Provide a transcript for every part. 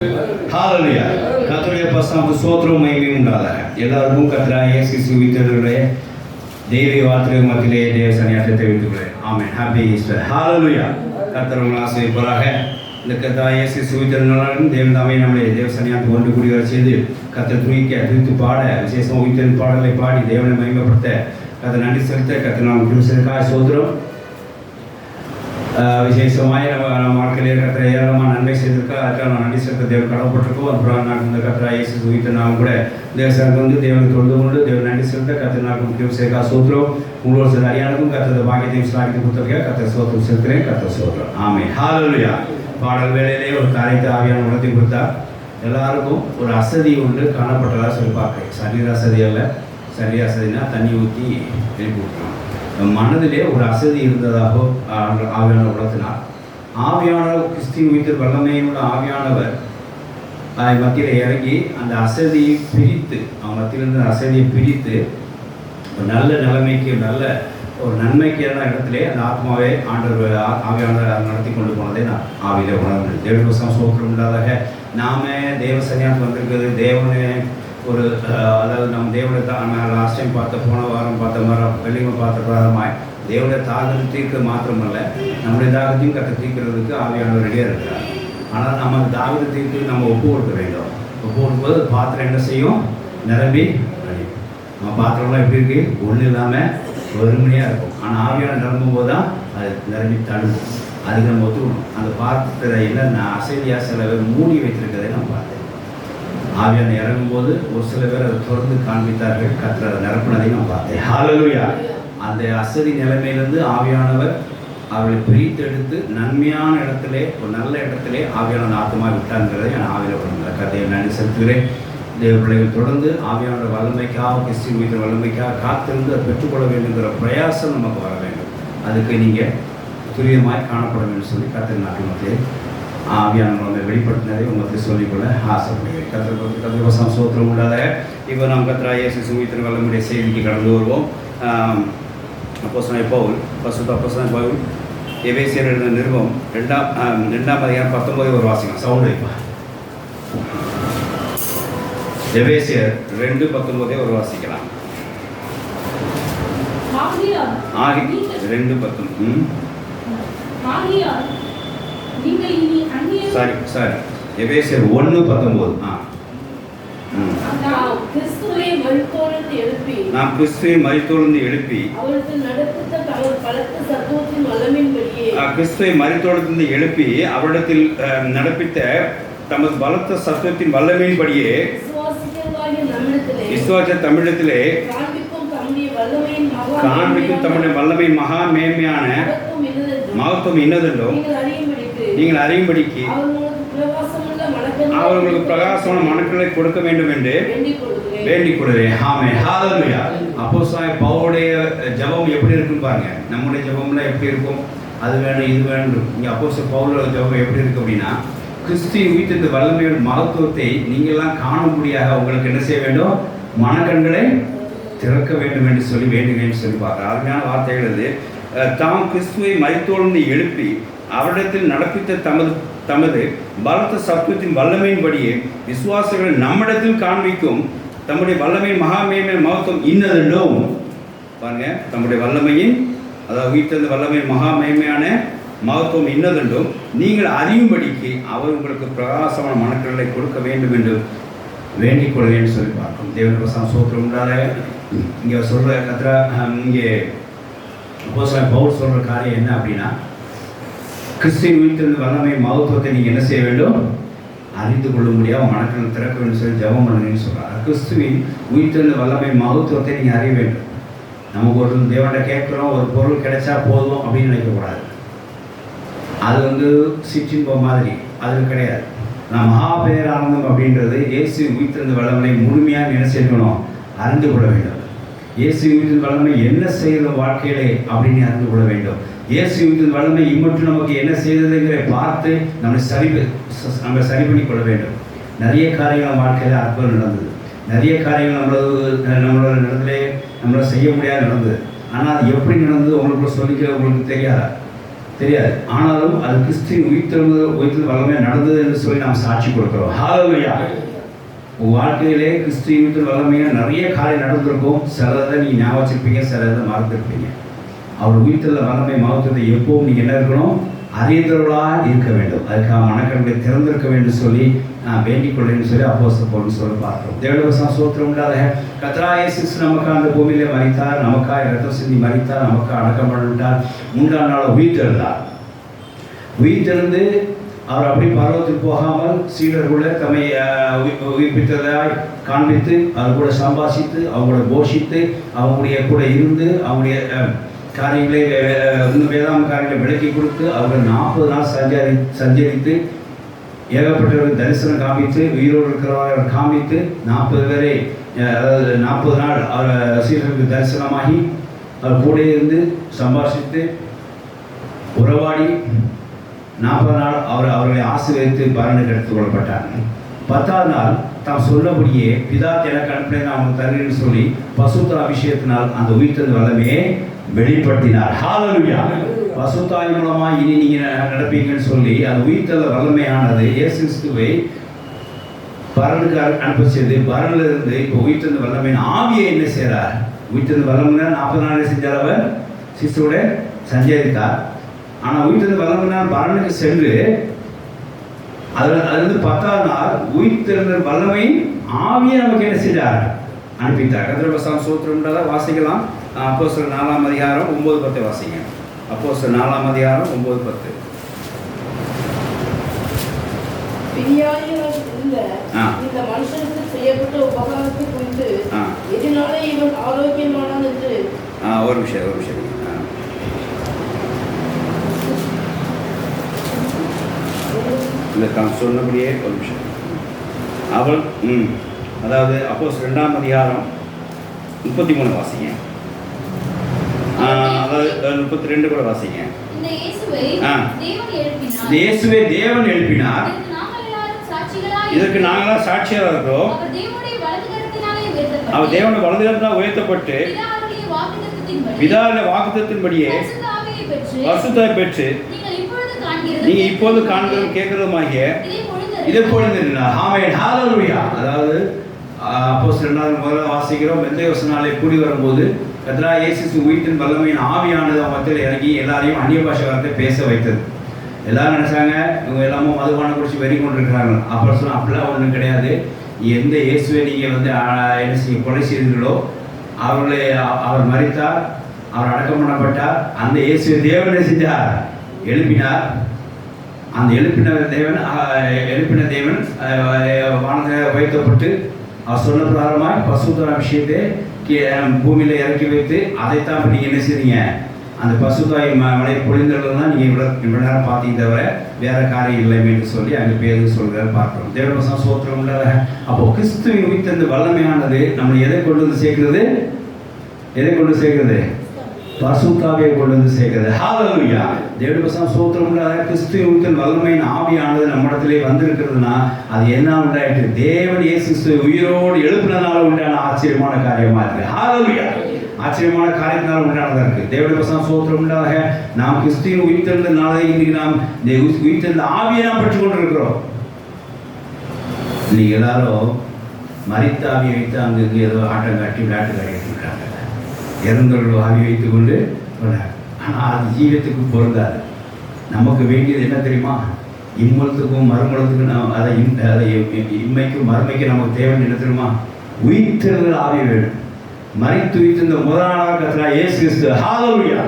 ஹalleluya. கர்த்தருடைய பரிசுத்த ஸ்தோத்திரம் மகிமை உண்டாதாக. எல்லாருக்கும் கர்த்தராகிய இயேசு கிறிஸ்துவினுடைய தெய்வீக வார்த்தைக்கு மத்தியிலே தேவ சன்னியாசத்தை தெரிவித்துள்ளேன். ஆமென். Happy Easter. ஹalleluya. கர்த்தர் உங்களை ஆசீர்வதிப்பாராக. இந்த கர்த்தராகிய இயேசு கிறிஸ்துவின் தேவன் தாமே நம்முடைய தேவ சன்னியாசத்தை ஒன்று கூடி வர செய்து கர்த்தர் துதித்து பாட விசேஷமாக உயிர்த்தெழுந்த பாடலை பாடி தேவனை மகிமைப்படுத்த கர்த்தர் நன்றி செலுத்த கர்த்தர் நாம் கிறிஸ்துவுக்காக ஸ்தோத்திரம். விசேஷமாய் நம்ம வாழ்க்கையில் கத்திர ஏராளமான நன்மை செய்திருக்கா, அதுக்காக நான் நன்றி செலுத்த தேவன் கடவுப்பட்டிருக்கோம். அப்புறம் நான் இந்த கத்திர இயேசு உயிர்த்த நாம் கூட தேவசனுக்கு வந்து தேவனை தொழுது கொண்டு தேவன் நன்றி செலுத்த கத்திர நாளுக்கும் கிருபைக்காக ஸ்தோத்திரம். உங்களோட சில அறியானுக்கும் கத்திர பாக்கியத்தையும் ஸ்லாகித்து கொடுத்துருக்கேன். கத்திர ஸ்தோத்திரம் செலுத்துறேன். கத்திர ஸ்தோத்திரம். ஆமென். ஹalleluya. பாடல் வேளையிலே ஒரு காரியத்தை ஆவியான உணர்த்தி கொடுத்தா எல்லாருக்கும் ஒரு அசதி ஒன்று காணப்பட்டதாக சொல்லி பார்க்குறேன். சரீர அசதி அல்ல. சரீர அசதினா தண்ணி ஊற்றி எழுப்பி விட்டுருவோம். மனதிலே ஒரு அசதி இருந்ததாக ஆவியானவர் உணர்த்தினார். ஆவியானவர் கிறிஸ்துவின் உயிர்த்தெழுந்த வல்லமையுள்ள ஆவியானவர் மத்தியில் இறங்கி அந்த அசதியை பிரித்து அவன் மத்தியிலிருந்து அசதியை பிரித்து ஒரு நல்ல நிலைமைக்கு நல்ல ஒரு நன்மைக்கான இடத்திலே அந்த ஆத்மாவை ஆண்டவர் ஆவியானவர் நடத்தி கொண்டு போனதை நான் ஆவியிலே உணர்ந்தேன். தேவ சோத்திரம் இல்லாதாக நாம தேவ சன்னியாசம் வந்திருக்கிறது. தேவனை ஒரு அதாவது நம்ம தேவனை தான் லாஸ்ட் டைம் போன வாரம் பார்த்த மாதிரி வெள்ளிமை பார்த்த பிரகாரமாய் தேவனுடைய தாகத்தை தீர்க்க மாத்திரமல்ல நம்முடைய தாகத்தையும் கற்று தீர்க்கிறதுக்கு ஆவியானவர் ரெடியாக இருக்கிறார். ஆனால் நம்ம அந்த தாகத்தை தீர்த்து நம்ம ஒப்பு கொடுக்க வேண்டும். ஒப்பு கொடுக்கும்போது பாத்திரம் என்ன செய்யும்? நிரம்பி அழியும். நம்ம பாத்திரம்லாம் எப்படி இருக்கு? ஒன்றும் இல்லாமல் வெறுமனையாக இருக்கும். ஆனால் ஆவியான நிரம்பும் போது தான் அது நிரம்பி தடுக்கும். அதுக்கு நம்ம ஒத்துக்கணும். அந்த பாத்திரத்தை என்னென்ன அசதியாக சில பேர் மூடி வைத்திருக்கிறதை நம்ம பார்த்தேன். ஆவியான இறங்கும்போது ஒரு சில பேர் அதை தொடர்ந்து காண்பித்தார்கள். கர்த்தர் அதை நிரப்பினதை நான் பார்த்தேன். ஹalleluya. அந்த அசதி நிலைமையிலிருந்து ஆவியானவர் அவர்களை பிரித்தெடுத்து நன்மையான இடத்திலே ஒரு நல்ல இடத்திலே ஆவியான ஆத்மா விட்டாங்கிறதை நான் ஆவியில் பண்ணுற கதையை நன்றி செலுத்துகிறேன். தேவ பிள்ளைகள் தொடர்ந்து ஆவியான வல்லமைக்காக கிறிஸ்துவின் உயிர்த்தெழுந்த வல்லமைக்காக காத்திருந்து அதை பெற்றுக்கொள்ள வேண்டுங்கிற பிரயாசம் நமக்கு வர வேண்டும். அதுக்கு நீங்கள் துரியமாய் காணப்பட வேண்டும் சொல்லி கர்த்தர் நாட்டு மத்தியில் ஆவியானவங்களை வெளிப்படுத்தினதை உங்களுக்கு சொல்லிக்கொள்ள ஆசைப்படுகிறேன். கத்திர சோத்திரம் உள்ளாத இப்போ நாம் கர்த்தராகிய இயேசு உயிர்த்தெழுந்த வல்லமையுடைய செய்திக்கு கடந்து வருவோம். அப்போஸ்தலனாகிய பவுல் அப்போஸ்தலனாகிய பவுல் எபேசியர் எழுதின நிருபம் 2ஆம் அதிகாரம் 19 ஒரு வாசிக்கலாம். சவுண்ட் வைப்பா. எபேசியர் 2:19 ஒரு வாசிக்கலாம். 2:19 சாரி எபேசியர் 1:19 நாம் கிறிஸ்துவை மரித்தோழ்ந்து எழுப்பி கிறிஸ்துவை மரித்தோழ்ந்து எழுப்பி அவரிடத்தில் நடப்பித்த தமது பலத்த சத்துவத்தின் வல்லமையின்படியே விசுவாச தமிழத்திலே காண்பிக்கும் தம்முடைய வல்லமையின் மகா மேன்மையான மகத்துவம் இன்னதென்றும் நீங்கள் அறியும்படிக்கு அவர்களுக்கு பிரகாசமான மனக்களை கொடுக்க வேண்டும் என்று வேண்டிக் கொள்கிறேன். ஆமென். ஹalleluya. அப்போஸ்தலனாகிய பவுலுடைய ஜெபம் எப்படி இருக்குன்னு பாருங்க. நம்முடைய ஜெபம்ல எப்படி இருக்கும்? அது வேணும் இது வேணும். இங்கே அப்போஸ்தலன் பவுலோட ஜெபம் எப்படி இருக்கு அப்படின்னா, கிறிஸ்துவின் உயிர்த்தெழுந்த வல்லமையோட மகத்துவத்தை நீங்கள்லாம் காணும்படியாக உங்களுக்கு என்ன செய்ய வேண்டும்? மனக்கண்களை திறக்க வேண்டும் என்று சொல்லி வேண்டுகிறேன்னு சொல்லி பார்க்குறேன். அருமையான வார்த்தைகள் இது. தாம் கிறிஸ்துவை மரித்தோழ்ந்து எழுப்பி அவரிடத்தில் நடப்பித்த தமது பலத்த சத்துவத்தின் வல்லமையின்படியே விசுவாசிகளை நம்மிடத்தில் காண்பிக்கும் தம்முடைய வல்லமையின் மகா மேன்மையான மகத்துவம் இன்னதென்றும் பாருங்க. தம்முடைய வல்லமையின் அதாவது உயிர்த்தெழுந்த வல்லமையின் மகா மேன்மையான மகத்துவம் இன்னதென்றும் நீங்கள் அறியும்படிக்கு அவர் உங்களுக்கு பிரகாசமான மனக்கண்களை கொடுக்க வேண்டும் என்று வேண்டிக் கொள்வேன்னு சொல்லி பார்க்கணும். தேவனுடைய சோத்திரம் உண்டாத இங்கே சொல்கிற கத்திரா இங்கே அப்போஸ்தலன் பவுல் சொல்கிற காரியம் என்ன அப்படின்னா, கிறிஸ்துவின் உயிர்த்தெழுந்த வல்லமை மகத்துவத்தை நீங்கள் என்ன செய்ய வேண்டும்? அறிந்து கொள்ள முடியாமல் மனக்கண்ணை திறக்க வேண்டும் சொல்லி ஜெபம் பண்ணுங்கன்னு சொல்கிறார். கிறிஸ்துவின் உயிர்த்தெழுந்த வல்லமை மகத்துவத்தை நீங்கள் அறிய வேண்டும். நமக்கு ஒரு தேவனை கேட்குறோம், ஒரு பொருள் கிடைச்சா போதும் அப்படின்னு நினைக்கக்கூடாது. அது சிற்றின்பம் மாதிரி அது கிடையாது. நான் மகா பேரானந்தம் அப்படின்றது இயேசு உயிர்த்தெழுந்த வல்லமை முழுமையாக என்ன செய்யணும்? அறிந்து கொள்ள வேண்டும். இயேசு உயிர்த்தெழுந்த வல்லமை என்ன செய்கிற வாழ்க்கையிலே அப்படின்னு அறிந்து கொள்ள வேண்டும். இயேசு உயிர்த்தெழுந்த வல்லமை இம்மற்றும் நமக்கு என்ன செய்ததுங்கிற பார்த்து நம்ம சரி பண்ணி கொள்ள வேண்டும். நிறைய காரியங்கள் வாழ்க்கையில் அற்புதம் நடந்தது. நிறைய காரியங்கள் நம்மளோட இடத்துல நம்மளால் செய்ய முடியாது நடந்தது. ஆனால் அது எப்படி நடந்தது உங்களுக்கு சொல்லிக்க உங்களுக்கு தெரியாதா? தெரியாது. ஆனாலும் அது கிறிஸ்து உயிர்த்தெழுந்து வல்லமையாக நடந்தது என்று சொல்லி நாம் சாட்சி கொடுக்கிறோம். ஹல்லேலூயா. உங்கள் வாழ்க்கையிலே கிறிஸ்து உயிர்த்தெழுந்து வல்லமையாக நிறைய காரியம் நடந்திருக்கும். சிலதை நீங்கள் ஞாபகம் வச்சிருப்பீங்க, சிலதை மறந்துருப்பீங்க. அவர் உயிர்த்தெழுந்த வல்லமை மகத்துவத்தை எப்பவும் நீங்கள் என்ன இருக்கணும்? அறிந்தவர்களாக இருக்க வேண்டும். அதுக்காக மனக்கண்களை திறந்திருக்க வேண்டும் சொல்லி வேண்டிக் கொள்ளுன்னு சொல்லி அப்போஸ்தலன் பவுல் சொல்லி பார்க்கிறோம். தேவனுடைய ஸ்தோத்திரம் உண்டாக. கர்த்தராகிய இயேசு நமக்கு அந்த பூமியிலே மரித்தார், நமக்காக இரத்தம் சிந்தி மரித்தார், நமக்காக அடக்கம் பண்ணப்பட்டார், மூன்றாம் நாள் உயிர்த்தெழுந்தார். உயிர்த்தெழுந்து அவர் அப்படி பரலோகத்துக்கு போகாமல் சீடர்களை தம்மை உயிர்ப்பித்ததாய் காண்பித்து அது கூட சம்பாஷித்து அவங்களோட போஷித்து அவங்களுடைய கூட இருந்து அவங்களுடைய காரியங்களை இன்னும் வேதாந்த காரியங்களை விளக்கி கொடுத்து அவர்கள் 40 நாள் சஞ்சரித்து ஏகப்பட்டவர்கள் தரிசனம் காமித்து உயிரோடு இருக்கிறவர்கள் காமித்து 40 பேரை அதாவது 40 நாள் அவர் சீடர்களுக்கு தரிசனமாகி அவர் கூட இருந்து சம்பாஷித்து உறவாடி 40 நாள் அவர்களை ஆசீர்வதித்து பரனுக்கு எடுத்துக் கொள்ளப்பட்டார். 10ஆம் நாள் தாம் சொல்லபடியே பிதா எனக்கு அனுப்பினதை நான் உங்களுக்கு தருகிறேன்னு சொல்லி பசுத்த அபிஷேகத்தினால் அந்த உயிர்த்தெழுந்த வல்லமையை வெளிப்படுத்தினார். ஹல்லேலூயா. பசுத்தாய் மூலமா இனி நீங்க நடப்பீங்கன்னு சொல்லி அந்த உயிர்த்தெழுந்த வல்லமையானது இயேசு கிறிஸ்துவை பரனுக்கு அனுப்ப செய்து பரனில் இருந்து இப்போ உயிர்த்தெழுந்த வல்லமையின் ஆவியை என்ன செய்கிறார்? உயிர்த்தெழுந்த வல்லமைனா 40 நாள் செஞ்சார். அவர் சிசுவோட சஞ்சரித்தார். ஆனால் உயிர்த்தெழுந்த வல்லமையினால் பரனுக்கு சென்று அதிலிருந்து 10ஆம் நாள் உயிர்த்தெழுந்த வல்லமையின் ஆவியை நமக்கு என்ன செஞ்சார்? அனுப்பித்தார். கர்த்தருடைய ஸ்தோத்திரம் உண்டாக. வாசிக்கலாம். அப்போஸ்தலர் 4ஆம் அதிகாரம் 9-10 வாசிங்க. அப்போஸ்தலர் 4ஆம் அதிகாரம் 9-10. இந்த மனுஷனுக்கு செய்யப்பட்ட உபகாரத்தை குறித்து எதனால இவன் ஆரோக்கியமானான் என்று ஒரு விஷயம் இந்த சொன்னபடியே ஒரு விஷயம் அவள் அதாவது அப்போஸ்தலர் 2ஆம் அதிகாரம் 33 வாசிங்க. அதாவது 32 கூட வாசிங்க. இயேசுவை தேவன் எழுப்பினார். இதற்கு நாங்களாம் சாட்சியாக இருக்கிறோம். அவர் தேவனுடைய வலதுகரத்தினால் உயர்த்தப்பட்டு பிதாவுடைய வாக்குத்தத்தின்படியே பரிசுத்தாவியை பெற்று நீங்க இப்போது காண்கிறதும் கேட்கிறதுமாகிய இதை பொழுது ஆமென். ஹல்லேலூயா. அதாவது அப்போஸ்தலர் 2 முதல்ல வாசிக்கிறோம். பெந்தேகோஸ்து நாளே கூடி வரும்போது கர்த்தராகிய இயேசு உயிர்த்தெழுந்த வல்லமையின் ஆவியானது அவங்க மத்தியில் இறங்கி எல்லாரையும் அந்நிய பாஷை வார்த்தை பேச வைத்தது. எல்லாரும் நினைச்சாங்க இவங்க எல்லாமே மதுபானம் குடிச்சு வெறி கொண்டு இருக்கிறாங்க. அப்புறம் சொன்னால் அப்படிலாம் ஒன்றும் கிடையாது. எந்த இயேசுவை நீங்கள் என்ன செய்ய கொலை செய்தீர்களோ அவர் மரித்தார், அவர் அடக்கம் பண்ணப்பட்டார். அந்த இயேசுவை தேவன் செஞ்சார், எழுப்பினார். அந்த எழுப்பின தேவன் வானத்தை வைத்தப்பட்டு அவர் சொன்ன பிரகாரமாய் பசுத்த அபிஷேகத்தை பூமியில் இறக்கி வைத்து அதைத்தான் இப்போ நீங்கள் என்ன செய்றீங்க? அந்த பசுத்தாய் மழை பொழிந்தளவு தான் நீங்கள் இவ்வளோ நேரம் பார்த்தீங்க தவிர வேற காரியம் இல்லைன்னு என்று சொல்லி அங்கே பேரு சொல்கிறார் பார்க்குறோம். தேவனுடைய ஸ்தோத்திரம் உண்டாக. அப்போ கிறிஸ்துவின் உயிர்த்தெழுந்த வல்லமையானது நம்மளை எதை கொண்டு வந்து சேர்க்கிறது? பரிசுத்தாவியை கொண்டு வந்து சேர்க்கிறது. ஹல்லேலூயா. தேவனுடைய ஸ்தோத்திரம் உண்டாக. கிறிஸ்துவின் உயிர்த்தெழுந்த வல்லமையின் ஆவியானது நம்மிடத்திலே வந்திருக்கிறதுனா அது என்ன உண்டாயிட்டு? தேவன் இயேசு கிறிஸ்துவை உயிரோடு எழுப்பினதால உண்டான ஆச்சரியமான காரியமா இருக்கு. ஹல்லேலூயா. ஆச்சரியமான காரியத்தினால் உண்டானதாக இருக்கு. தேவனுடைய ஸ்தோத்திரம் உண்டாக. நாம் கிறிஸ்துவின் உயிர்த்தெழுந்த நாளை இன்றைக்கு நாம் உயிர்த்தெழுந்த ஆவியை நாம் பெற்றுக் கொண்டிருக்கிறோம். இன்னைக்கு எல்லாரும் மரித்த ஆவியை வைத்து அங்கு ஏதோ ஆட்டம் காட்டி விளையாட்டு காட்டிட்டு இருக்காங்க. இறந்தவர்கள் ஆவி வைத்து கொண்டு போனார். ஆனால் அது ஜீவத்துக்கு பொருந்தாது. நமக்கு வேண்டியது என்ன தெரியுமா? இம்மலத்துக்கும் மறுமலத்துக்கும் அதை இம்மைக்கும் மறுமைக்கும் நமக்கு தேவை என்ன தெரியுமா? உயிர்த்தெழுதல் ஆவி வேணும். மரித்து உயிர்த்தெழுந்த முதலாளர் கர்த்தராகிய இயேசு கிறிஸ்து. ஹல்லேலூயா.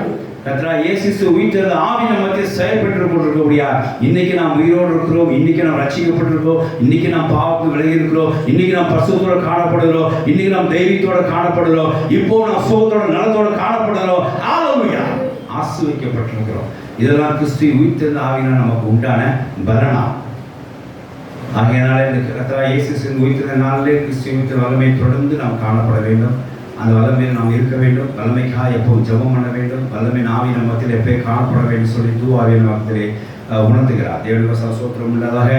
கர்த்தராகிய இயேசு கிறிஸ்து உயிர்த்தெழுந்த ஆவி நம்ம மத்தியில் செயல்பட்டு கொண்டிருக்கக்கூடிய இன்னைக்கு நாம் உயிரோடு இருக்கிறோம். இன்னைக்கு நாம் ரட்சிக்கப்பட்டிருக்கோம். இன்னைக்கு நாம் பாவத்துக்கு விலகி இருக்கிறோம். இன்னைக்கு நாம் பரிசுத்தத்தோடு காணப்படுகிறோம். இன்னைக்கு நாம் தெய்வீகத்தோடு காணப்படுகிறோம். இப்போ நாம் சுகத்தோட நலத்தோடு காணப்படுகிறோம். ஹல்லேலூயா. ஆசீர்வதிக்கப்பட்டிருக்கிறோம். இதெல்லாம் கிறிஸ்து உயிர்த்தெழுந்த ஆவியினால் நமக்கு உண்டான பலனா. ஆகையினால இந்த கர்த்தராகிய இயேசு கிறிஸ்து உயிர்த்தெழுந்த நாளிலே கிறிஸ்து உயிர்த்தெழுந்த வல்லமை தொடர்ந்து நாம் காணப்பட வேண்டும். அந்த வல்லமையில் நாம் இருக்க வேண்டும். வல்லமைக்காக எப்போது ஜெபம் பண்ண வேண்டும். வல்லமை ஆவி நம்ம மத்தியில் எப்போ காணப்பட வேண்டும் சொல்லி தூவாவியின் மத்தியிலே உணர்த்துகிறார். தேவனுடைய சோத்திரம் உள்ளதாக.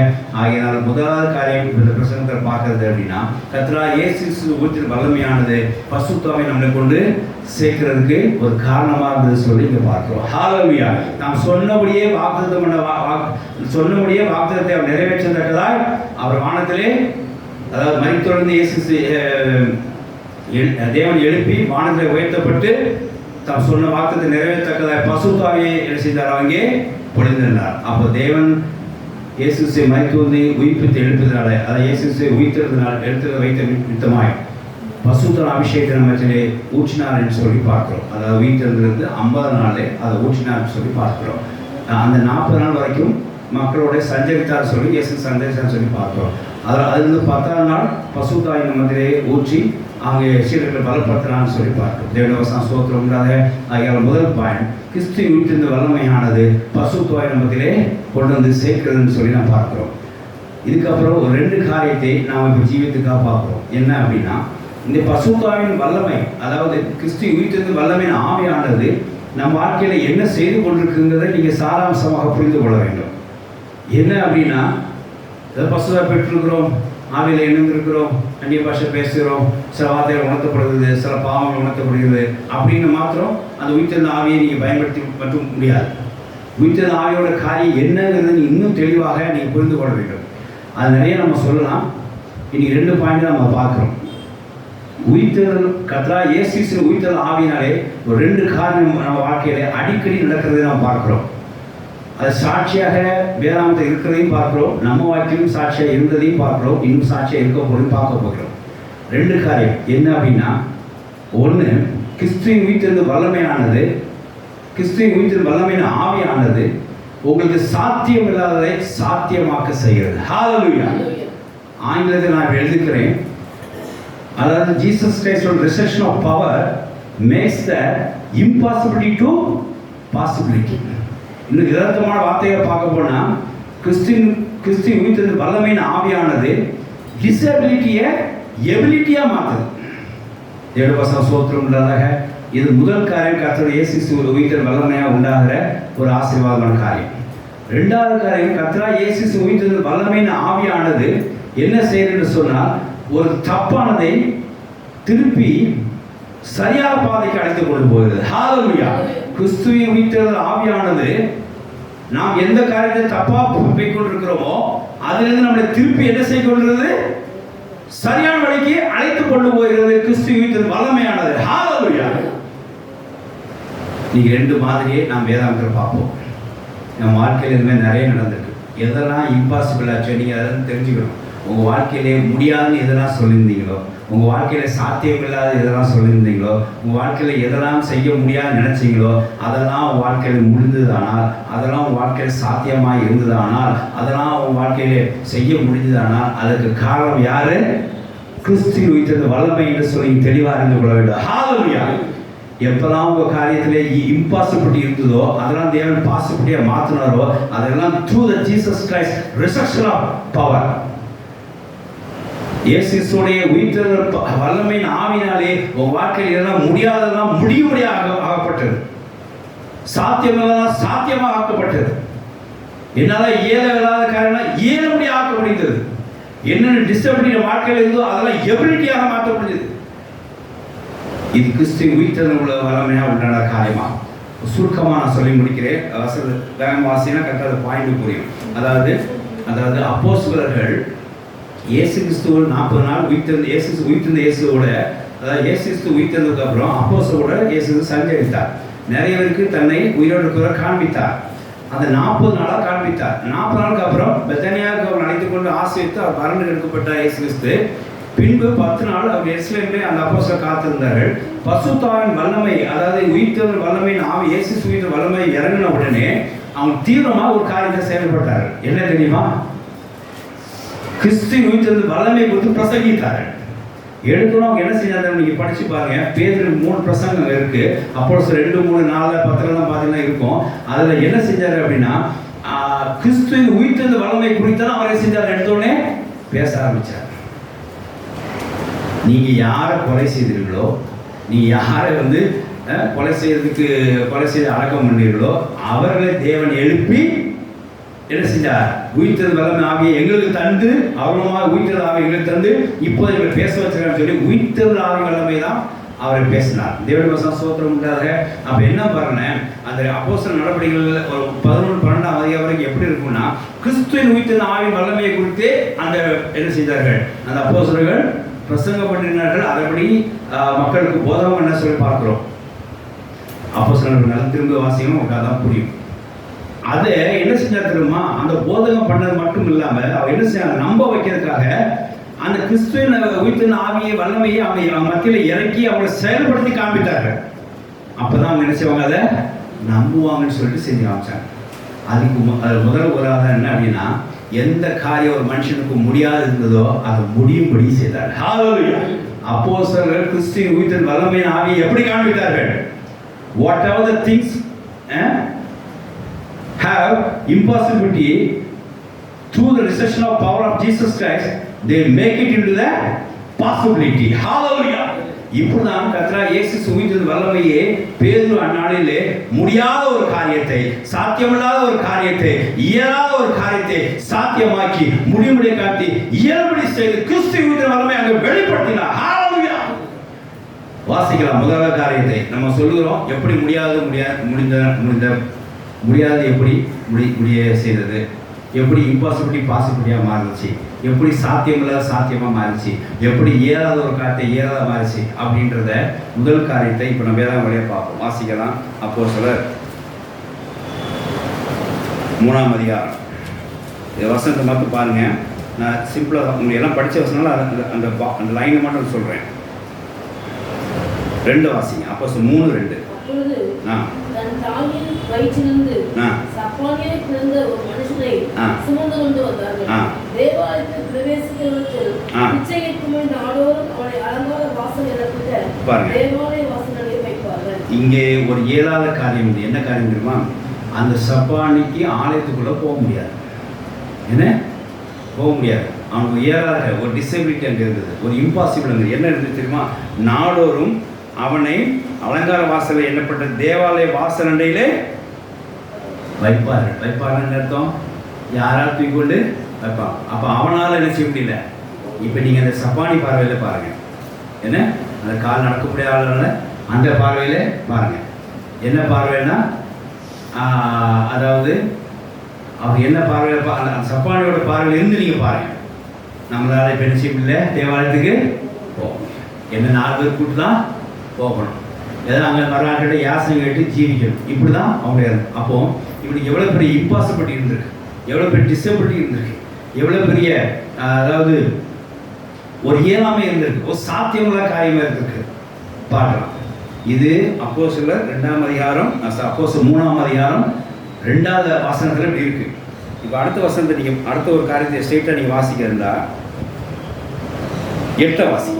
ஆகையினால் முதலாவது காரியம் இந்த பிரசங்கத்தில் பார்க்கறது அப்படின்னா, கர்த்தராகிய இயேசு கிறிஸ்துவின் வல்லமையானது பரிசுத்தாவை நம்மளை கொண்டு சேர்க்கிறதுக்கு ஒரு காரணமாக இருந்தது சொல்லி இங்கே பார்க்கிறோம். ஹல்லேலூயா. நாம் சொன்னபடியே வாக்குத்தத்தம் சொன்னபடியே வாக்குத்தத்தத்தை அவர் நிறைவேற்றத்தக்கதாய் அவர் வானத்திலே, அதாவது மரித்தொழுந்து தேவன் எழுப்பி வானத்தில் உயர்த்தப்பட்டு தாம் சொன்ன வாக்குத்தத்தை நிறைவேற்றத்தக்கதாய் பரிசுத்தாவியை என்ன செய்தார்? அங்கே பொழிந்திருந்தார். அப்போ தேவன் இயேசுவை மரித்தொழுந்து உயிர்ப்பித்து எழுப்பதனால, அதை இயேசுவை உயிர்த்தெழுந்தனால் எடுத்து வைத்த நிமித்தமாய் பரிசுத்த அபிஷேகத்தை நம்ம ஊற்றினார் என்று சொல்லி பார்க்கிறோம். அதாவது உயிர்த்தெழுந்திருந்து 50 நாளே அதை ஊற்றினார் சொல்லி பார்க்கிறோம். அந்த 40 நாள் வரைக்கும் மக்களோட சஞ்சரித்தார் சொல்லி இயேசு சஞ்சரித்தார் சொல்லி பார்க்கிறோம். அதிலிருந்து 10ஆம் நாள் பரிசுத்தாவின் மத்தியிலே ஊற்றி அங்கே சீடர்களை பலப்படுத்தினான்னு சொல்லி பார்க்கிறோம். தேவனுடைய ஸ்தோத்திரம் உண்டாக. ஆகையால் முதல் பாயிண்ட், கிறிஸ்து உயிர்த்தெழுந்த வல்லமையானது பரிசுத்தாவின் மத்தியிலே கொண்டு வந்து சேர்க்கிறதுன்னு சொல்லி நாம் பார்க்கிறோம். இதுக்கப்புறம் ஒரு 2 காரியத்தை நாம் இப்போ ஜீவியத்துக்காக பார்க்குறோம். என்ன அப்படின்னா, இந்த பரிசுத்தாவின் வல்லமை, அதாவது கிறிஸ்து உயிர்த்தெழுந்த வல்லமையின் ஆவியானது நம் வாழ்க்கையில் என்ன செய்து கொண்டிருக்குங்கிறதை நீங்கள் சாராம்சமாக புரிந்து கொள்ள வேண்டும். என்ன அப்படின்னா, பரிசுத்தா பெற்றிருக்கிறோம், ஆவியில் இணைந்திருக்கிறோம், அந்நிய பாஷை பேசுகிறோம், சில வார்த்தைகள் உணர்த்தப்படுகிறது, சில பாவங்கள் உணர்த்தப்படுகிறது அப்படின்னு மாத்திரம் அந்த உயிர்த்தெழுந்த ஆவியை நீங்கள் பயன்படுத்தி மட்டும் முடியாது. உயிர்த்தெழுந்த ஆவியோட காரியம் என்னங்கிறத நீங்கள் இன்னும் தெளிவாக நீங்கள் புரிந்து கொள்ள வேண்டும். அது நிறைய நம்ம சொல்லலாம். இன்னைக்கு 2 பாயிண்ட் நம்ம பார்க்குறோம். உயிர்த்தெழுதல் கர்த்தராகிய இயேசு கிறிஸ்து உயிர்த்தெழுதல் ஆவியினாலே ஒரு 2 காரியம் நம்ம வாழ்க்கையில அடிக்கடி நடக்கிறதை நாம் பார்க்கிறோம். அது சாட்சியாக வேதாந்தத்தில் இருக்கிறதையும் பார்க்கிறோம், நம்ம வாழ்க்கையிலும் சாட்சியாக இருந்ததையும் பார்க்கிறோம், இன்னும் சாட்சியாக இருக்க போதும் பார்க்க போகிறோம். 2 காரியம் என்ன அப்படின்னா, ஒன்று, கிறிஸ்துவின் உயிர்த்தெழுந்த வல்லமையானது, கிறிஸ்துவின் உயிர்த்தெழுந்த வல்லமையான ஆவியானது உங்களுக்கு சாத்தியம் இல்லாததை சாத்தியமாக்க செய்கிறது. ஹல்லேலூயா. ஆங்கிலத்தில் நான் எழுதுகிறேன், அதாவது Jesus கிரைஸ்டோட resurrection of power makes the impossibility to possibility. இன்னும் யதார்த்தமான வார்த்தைகளை பார்க்க போனால், கிறிஸ்துவின் உயிர்த்தெழுந்த வல்லமையின் ஆவியானது டிசபிலிட்டியை எபிலிட்டியாக மாற்றுது. தேவனுடைய ஸ்தோத்திரம் உள்ளதாக. இது முதல் காரியம், கர்த்தருடைய இயேசு கிறிஸ்து உயிர்த்தெழுந்த வல்லமையாக உண்டாகிற ஒரு ஆசீர்வாதமான காரியம். 2வது காரியம், கர்த்தராகிய இயேசு கிறிஸ்து உயிர்த்தெழுந்த வல்லமையின் ஆவியானது என்ன செய்யறதுன்னு சொன்னால், ஒரு தப்பானதை திருப்பி சரியான பாதைக்கு அழைத்து கொண்டு போகிறது. ஹல்லேலூயா. கிறிஸ்துவின் உயிர்த்தெழுந்த ஆவியானது நாம் எந்த காரியத்தை தப்பா போய் கொண்டிருக்கிறோமோ அதிலிருந்து நம்மளை திருப்பி என்ன செய்ய கொண்டிருக்கிறது? சரியான வழிக்கு அழைத்து கொண்டு போகிறது. கிறிஸ்துவின் உயிர்த்தெழுந்த வல்லமையானது. ஹல்லேலூயா. நீங்க 2 மாதிரியே நாம் வேதாந்தத்தில் பார்ப்போம். நம்ம வாழ்க்கையில் இந்த மாதிரி நிறைய நடந்திருக்கு. எதெல்லாம் இம்பாசிபிள் ஆச்சோ நீங்க அதெல்லாம் தெரிஞ்சுக்கணும். உங்கள் வாழ்க்கையிலே முடியாதுன்னு எதெல்லாம் சொல்லியிருந்தீங்களோ, உங்கள் வாழ்க்கையில் சாத்தியமில்லாத எதெல்லாம் சொல்லியிருந்தீங்களோ, உங்கள் வாழ்க்கையில் எதெல்லாம் செய்ய முடியாதுன்னு நினச்சிங்களோ அதெல்லாம் உங்கள் வாழ்க்கையில் முடிந்ததானால், அதெல்லாம் உங்கள் வாழ்க்கையில் சாத்தியமாக இருந்ததானால், அதெல்லாம் உங்கள் வாழ்க்கையிலே செய்ய முடிஞ்சதானால் அதற்கு காரணம் யார்? கிறிஸ்துவின் உயிர்த்தெழுந்த வல்லமை என்று சொல்லி தெளிவாக அறிந்து கொள்ள வேண்டும். ஹல்லேலூயா. எப்பெல்லாம் உங்கள் காரியத்திலே இம்பாசிபிலிட்டி இருந்ததோ அதெல்லாம் தேவன் பாசிபிலிட்டியாக மாற்றினாரோ அதெல்லாம் through the Jesus Christ resurrection of power, இயேசு கிறிஸ்துவுடைய உயிர்த்தெழுந்த வல்லமையின் ஆவியினாலே உங்கள் வாழ்க்கையில் எல்லாம் முடியாதெல்லாம் முடியும்படியாக ஆகப்பட்டது, சாத்தியமெல்லாம் சாத்தியமாக ஆக்கப்பட்டது. என்னால் இயலாத காரணம் இயலும்படியாக ஆக்க முடிந்தது. என்னென்ன டிசபிலிட்டி வாழ்க்கையில் இருந்தோ அதெல்லாம் எபிலிட்டியாக மாற்ற முடிஞ்சது. இது கிறிஸ்துவின் உயிர்த்தெழுந்த வல்லமையாக உண்டான காரியமாக சுருக்கமாக நான் சொல்லி முடிக்கிறேன். வேகம் வாசினா கரெக்டாக பாயிண்ட் புரியும். அதாவது அப்போஸ்தலர்கள் இயேசு கிறிஸ்துவோட 40 நாள் உயிர்த்தெழுந்த இயேசுவோட, அதாவது இயேசு கிறிஸ்து உயிர்த்தெழுந்ததுக்கு அப்புறம் அப்போஸ்தலரோட இயேசு சஞ்சரித்தார். நிறைய பேருக்கு தன்னை உயிரோடு இருக்கிற காண்பித்தார். அந்த 40 நாளாக காண்பித்தார். 40 நாளுக்கு அப்புறம் பெத்தானியாவுக்கு அவர் அழைத்து கொண்டு ஆசீர்வதித்து அவர் பரண்டு எடுக்கப்பட்ட இயேசு கிறிஸ்து பின்பு 10 நாள் அவர் எருசலேமிலே அந்த அப்போஸ்தலர் காத்திருந்தார்கள். பரிசுத்தாவின் வல்லமை, அதாவது உயிர்த்தெழுந்த வல்லமையின் ஆவி, இயேசு உயிர்த்தெழுந்த வல்லமை இறங்கின உடனே அவங்க தீவிரமாக ஒரு காரியத்தை செயல்பட்டார்கள். என்ன தெரியுமா? கிறிஸ்துவின் உயிர்த்தெழுந்த வல்லமை குறித்து பிரசங்கித்தார்கள். எடுக்கணும் அவங்க என்ன செஞ்சாங்க, நீங்க படிச்சு பாருங்க. பேதுரு 3 பிரசங்கம் இருக்கு. அப்போஸ்தலர் 2, 3, 4, 10 பார்த்தீங்கன்னா இருக்கும். அதுல என்ன செஞ்சாரு அப்படின்னா, கிறிஸ்துவின் உயிர்த்தெழுந்த வல்லமை குறித்தான் அவரை செஞ்சார். எடுத்தோடனே பேச ஆரம்பிச்சார். நீங்க யாரை கொலை செய்தீர்களோ, நீங்க யாரை கொலை செய்து அடக்கம் பண்ணீர்களோ அவர்களை தேவன் எழுப்பி என்ன செஞ்சார்? உயிர்த்தெழுதல் வல்லமை ஆவியை எங்களுக்கு தந்து, அவருமாக உயிர்த்தெழுதல் ஆவியை எங்களுக்கு தந்து இப்போது எங்களை பேச வச்சிருக்கான்னு சொல்லி உயிர்த்தெழுதல் ஆவி வல்லமை தான் அவர் பேசினார். தேவனுடைய வசனம் ஸ்தோத்திரம் உண்டாக. அப்ப என்ன பாருங்க, அந்த அப்போஸ்தலர் நடவடிக்கைகள் ஒரு 11-12 அதிகாரம் வரைக்கும் எப்படி இருக்கும்னா, கிறிஸ்துவின் உயிர்த்தெழுதல் ஆவியின் வல்லமையை குறித்து அந்த என்ன செய்தார்கள், அந்த அப்போஸ்தலர்கள் பிரசங்கம் பண்ணினார்கள். அதன்படி மக்களுக்கு போதகம் பண்ண சொல்லி பார்க்கிறோம். அப்போஸ்தலர்கள் நல்ல திரும்ப வாசிக்கணும், உங்களுக்கு அதான் புரியும். அதை என்ன செஞ்சா தெரியுமா, அந்த போதகம் பண்ணது மட்டும் இல்லாம அவர் என்ன செய்ய நம்ப வைக்கிறதுக்காக அந்த கிறிஸ்துவின் உயிர்த்தெழுதல் ஆவியை வல்லமையை அவங்க மத்தியில் இறக்கி அவங்களை செயல்படுத்தி காண்பித்தார்கள். அப்பதான் அவங்க என்ன செய்வாங்க, அதை நம்புவாங்கன்னு சொல்லிட்டு செஞ்சு காமிச்சாங்க. அதுக்கு முதல் உதாரணம் என்ன அப்படின்னா, எந்த காரியம் ஒரு மனுஷனுக்கு முடியாது இருந்ததோ அதை முடியும்படி செய்தார்கள். ஹல்லேலூயா. அப்போஸ்தலர்கள் கிறிஸ்துவின் உயிர்த்தெழுதல் வல்லமையின் ஆவியை எப்படி காண்பித்தார்கள்? whatever the things have impossibility through the resurrection of power of Jesus Christ, they make it into the possibility. Hallelujah. இப்போதான் கர்த்தராகிய இயேசு உயிர்த்தெழுதல் வல்லமையே பேதுரு அந்நாளிலே முடியாத ஒரு காரியத்தை, சாத்தியமில்லாத ஒரு காரியத்தை, இயலாத ஒரு காரியத்தை சாத்தியமாக்கி முடிவுடைய காட்டி இயல்படி செய்து கிறிஸ்து உயிர்த்தெழுதல் வல்லமை அங்கே வெளிப்படுத்தினார். ஹல்லேலூயா. வாசிக்கலாம் முதலாவது காரியத்தை நம்ம சொல்லுகிறோம், எப்படி முடியாது எப்படி முடிய செய்தது, எப்படி இம்பாசிபிலிட்டி பாசிபிலிட்டியாக மாறிடுச்சு, எப்படி சாத்தியமில்லாத சாத்தியமாக மாறிச்சு, எப்படி ஏறாத ஒரு காரியத்தை ஏறாத மாறிச்சு அப்படின்றத முதல் காரியத்தை இப்போ நம்ம வேதாகம் வழியாக பார்ப்போம். வாசிக்கலாம். அப்போஸ்தலர் 3ஆம் அதிகாரம். இந்த வசனத்தை மட்டும் பாருங்க. நான் சிம்பிளாக உங்களுக்கு எல்லாம் படித்த வசனால அந்த லைனை மட்டும் சொல்கிறேன். 2 வாசிங்க. அப்போஸ்தலர் 3:2. தன் தாயின் வயிற்றிலிருந்து சப்பானியை பிறந்த ஒரு மனுஷனை சுமந்து கொண்டு வந்தார்கள். தேவாலயத்தில் பிரவேசிக்கிறவர்கள் பிச்சைக்கும் நாடோறும் அவனை அலங்கார வாசல் எனப்பட்ட தேவாலய வாசல்களை வைப்பார்கள். இங்கே ஒரு இயலாத காரியம். என்ன காரியம் தெரியுமா? அந்த சப்பானிக்கு ஆலயத்துக்குள்ள போக முடியாது. என்ன போக முடியாது. அவனுக்கு இயலாத ஒரு டிசபிலிட்டி அங்கே இருந்தது, ஒரு இம்பாசிபிள் அங்கே என்ன இருந்தது தெரியுமா? நாடோறும் அவனை அலங்கார வாசலை எண்ணப்பட்ட தேவாலய வாசல் அண்டையிலே வைப்பார்கள் அர்த்தம். யாரால் தூக்கி கொண்டு வைப்பான். அப்போ அவனால் என்ன செய்ய முடியல. இப்போ நீங்கள் அந்த சப்பானி பார்வையில் பாருங்கள். என்ன அந்த கால் நடக்க முடியாத அந்த பார்வையில் பாருங்கள். என்ன பார்வைன்னா, அதாவது அவர் என்ன பார்வையில் அந்த சப்பானியோட பார்வையில் இருந்து நீங்கள் பாருங்கள். நம்மளால் இப்போ என்ன செய்ய முடியல. தேவாலயத்துக்கு போகும். என்ன 4 பேர் கூட்டு தான் போகணும். ஏதாவது அங்கே வரலாற்றை யாசனை கேட்டு ஜீவிக்கணும். இப்படி தான் அவங்க. அப்போ இப்படி எவ்வளோ பெரிய இம்பாசிபிலிட்டி இருந்திருக்கு, எவ்வளோ பெரிய டிசபிலிட்டி இருந்திருக்கு, எவ்வளோ பெரிய அதாவது ஒரு இயலாமை இருந்திருக்கு, ஒரு சாத்தியமுள்ள காரியமாக இருந்திருக்கு பார்க்கலாம். இது அப்போஸ்தலர் 2ஆம் அதிகாரம், அப்போஸ்தலர் 3ஆம் அதிகாரம் 2வது வசனத்தில் இப்படி இருக்கு. இப்போ அடுத்த வசனத்தை நீங்கள் அடுத்த ஒரு காரியத்தை ஸ்ட்ரெயிட்டாக நீங்கள் வாசிக்க இருந்தா 8 வாசிக்க.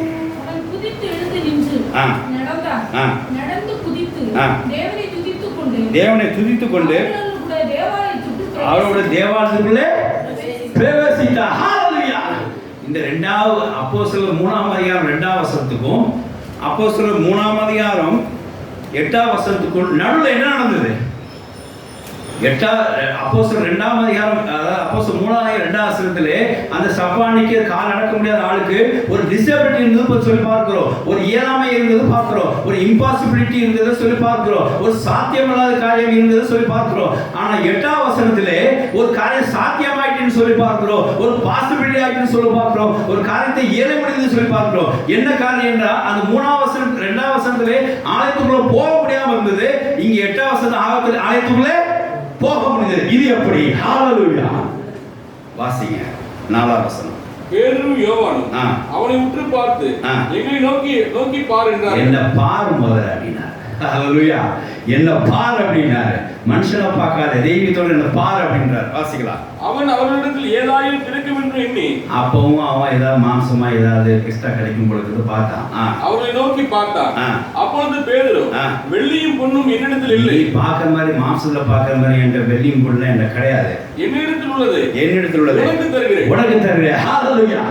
தேவனை துதித்துக் கொண்டு அவருடைய தேவாலயத்துக்குள்ளே பிரவேசித்தார். ஹல்லேலூயா. இந்த 2வது அப்போஸ்தலர் 3ஆம் அதிகாரம் 2ஆம் வசனத்துக்கும் அப்போஸ்தலர் 3ஆம் அதிகாரம் 8ஆம் வசனத்துக்கும் நடுவில் என்ன நடந்தது? அப்போஸ்தலர் 2ஆம் அதிகாரம், அதாவது அப்போஸ்தலர் 3ஆம் அதிகாரம் 2ஆம் வசனத்திலே அந்த சப்பானிக்கு கால் நடக்க முடியாத ஆளுக்கு ஒரு டிசபிலிட்டி இருந்தது சொல்லி பார்க்கிறோம், ஒரு இயலாமை இருந்தது பார்க்கிறோம், ஒரு இம்பாசிபிலிட்டி இருந்தது சொல்லி பார்க்கிறோம், ஒரு சாத்தியமில்லாத காரியம் இருந்தது சொல்லி பார்க்கிறோம். ஆனா 8ஆம் வசனத்திலே ஒரு காரியம் சாத்தியமாயிட்டுன்னு சொல்லி பார்க்கிறோம், ஒரு பாசிபிலிட்டி ஆயிட்டுன்னு சொல்லி பார்க்கிறோம், ஒரு காரியத்தை இயல முடியுதுன்னு சொல்லி பார்க்கிறோம். என்ன காரியம் என்றால் அந்த 3ஆம் வசனம் 2ஆம் வசனத்திலே ஆலயத்துக்குள்ள போக முடியாம இருந்தது. இங்க 8ஆம் வசனம் ஆலயத்துக்குள்ளே போக முடியுது. இது எப்படி? ஹல்லேலூயா. வாசிங்க 4ஆம் வசனம். பேதுரு யோவானும் அவனை உற்று பார்த்து எங்களை நோக்கி பார் என்றார். என்ன பார் முதல்ல அப்படின்னா. ஹல்லேலூயா. என்ன பார் அப்படின்னாரு. மனுஷனை பார்க்காத தெய்வத்தோடு என்ன பார் அப்படின்றார். வாசிக்கலாம். அவன் அவர்களிடத்தில் ஏதாயும் கிடைக்கும் என்று எண்ணி அப்பவும் அவன் ஏதாவது மாம்சமா ஏதாவது எக்ஸ்ட்ரா கிடைக்கும் பொழுது பார்த்தான். அவரை நோக்கி பார்த்தான். அப்பொழுது பேதுரு வெள்ளியும் பொன்னும் என்னிடத்தில் இல்லை. நீ பார்க்கிற மாதிரி மாம்சத்துல பார்க்கிற மாதிரி என்ற வெள்ளியும் பொன்னும் என்ற கிடையாது. என்னிடத்தில் உள்ளது உனக்கு தருகிறேன். ஹல்லேலூயா.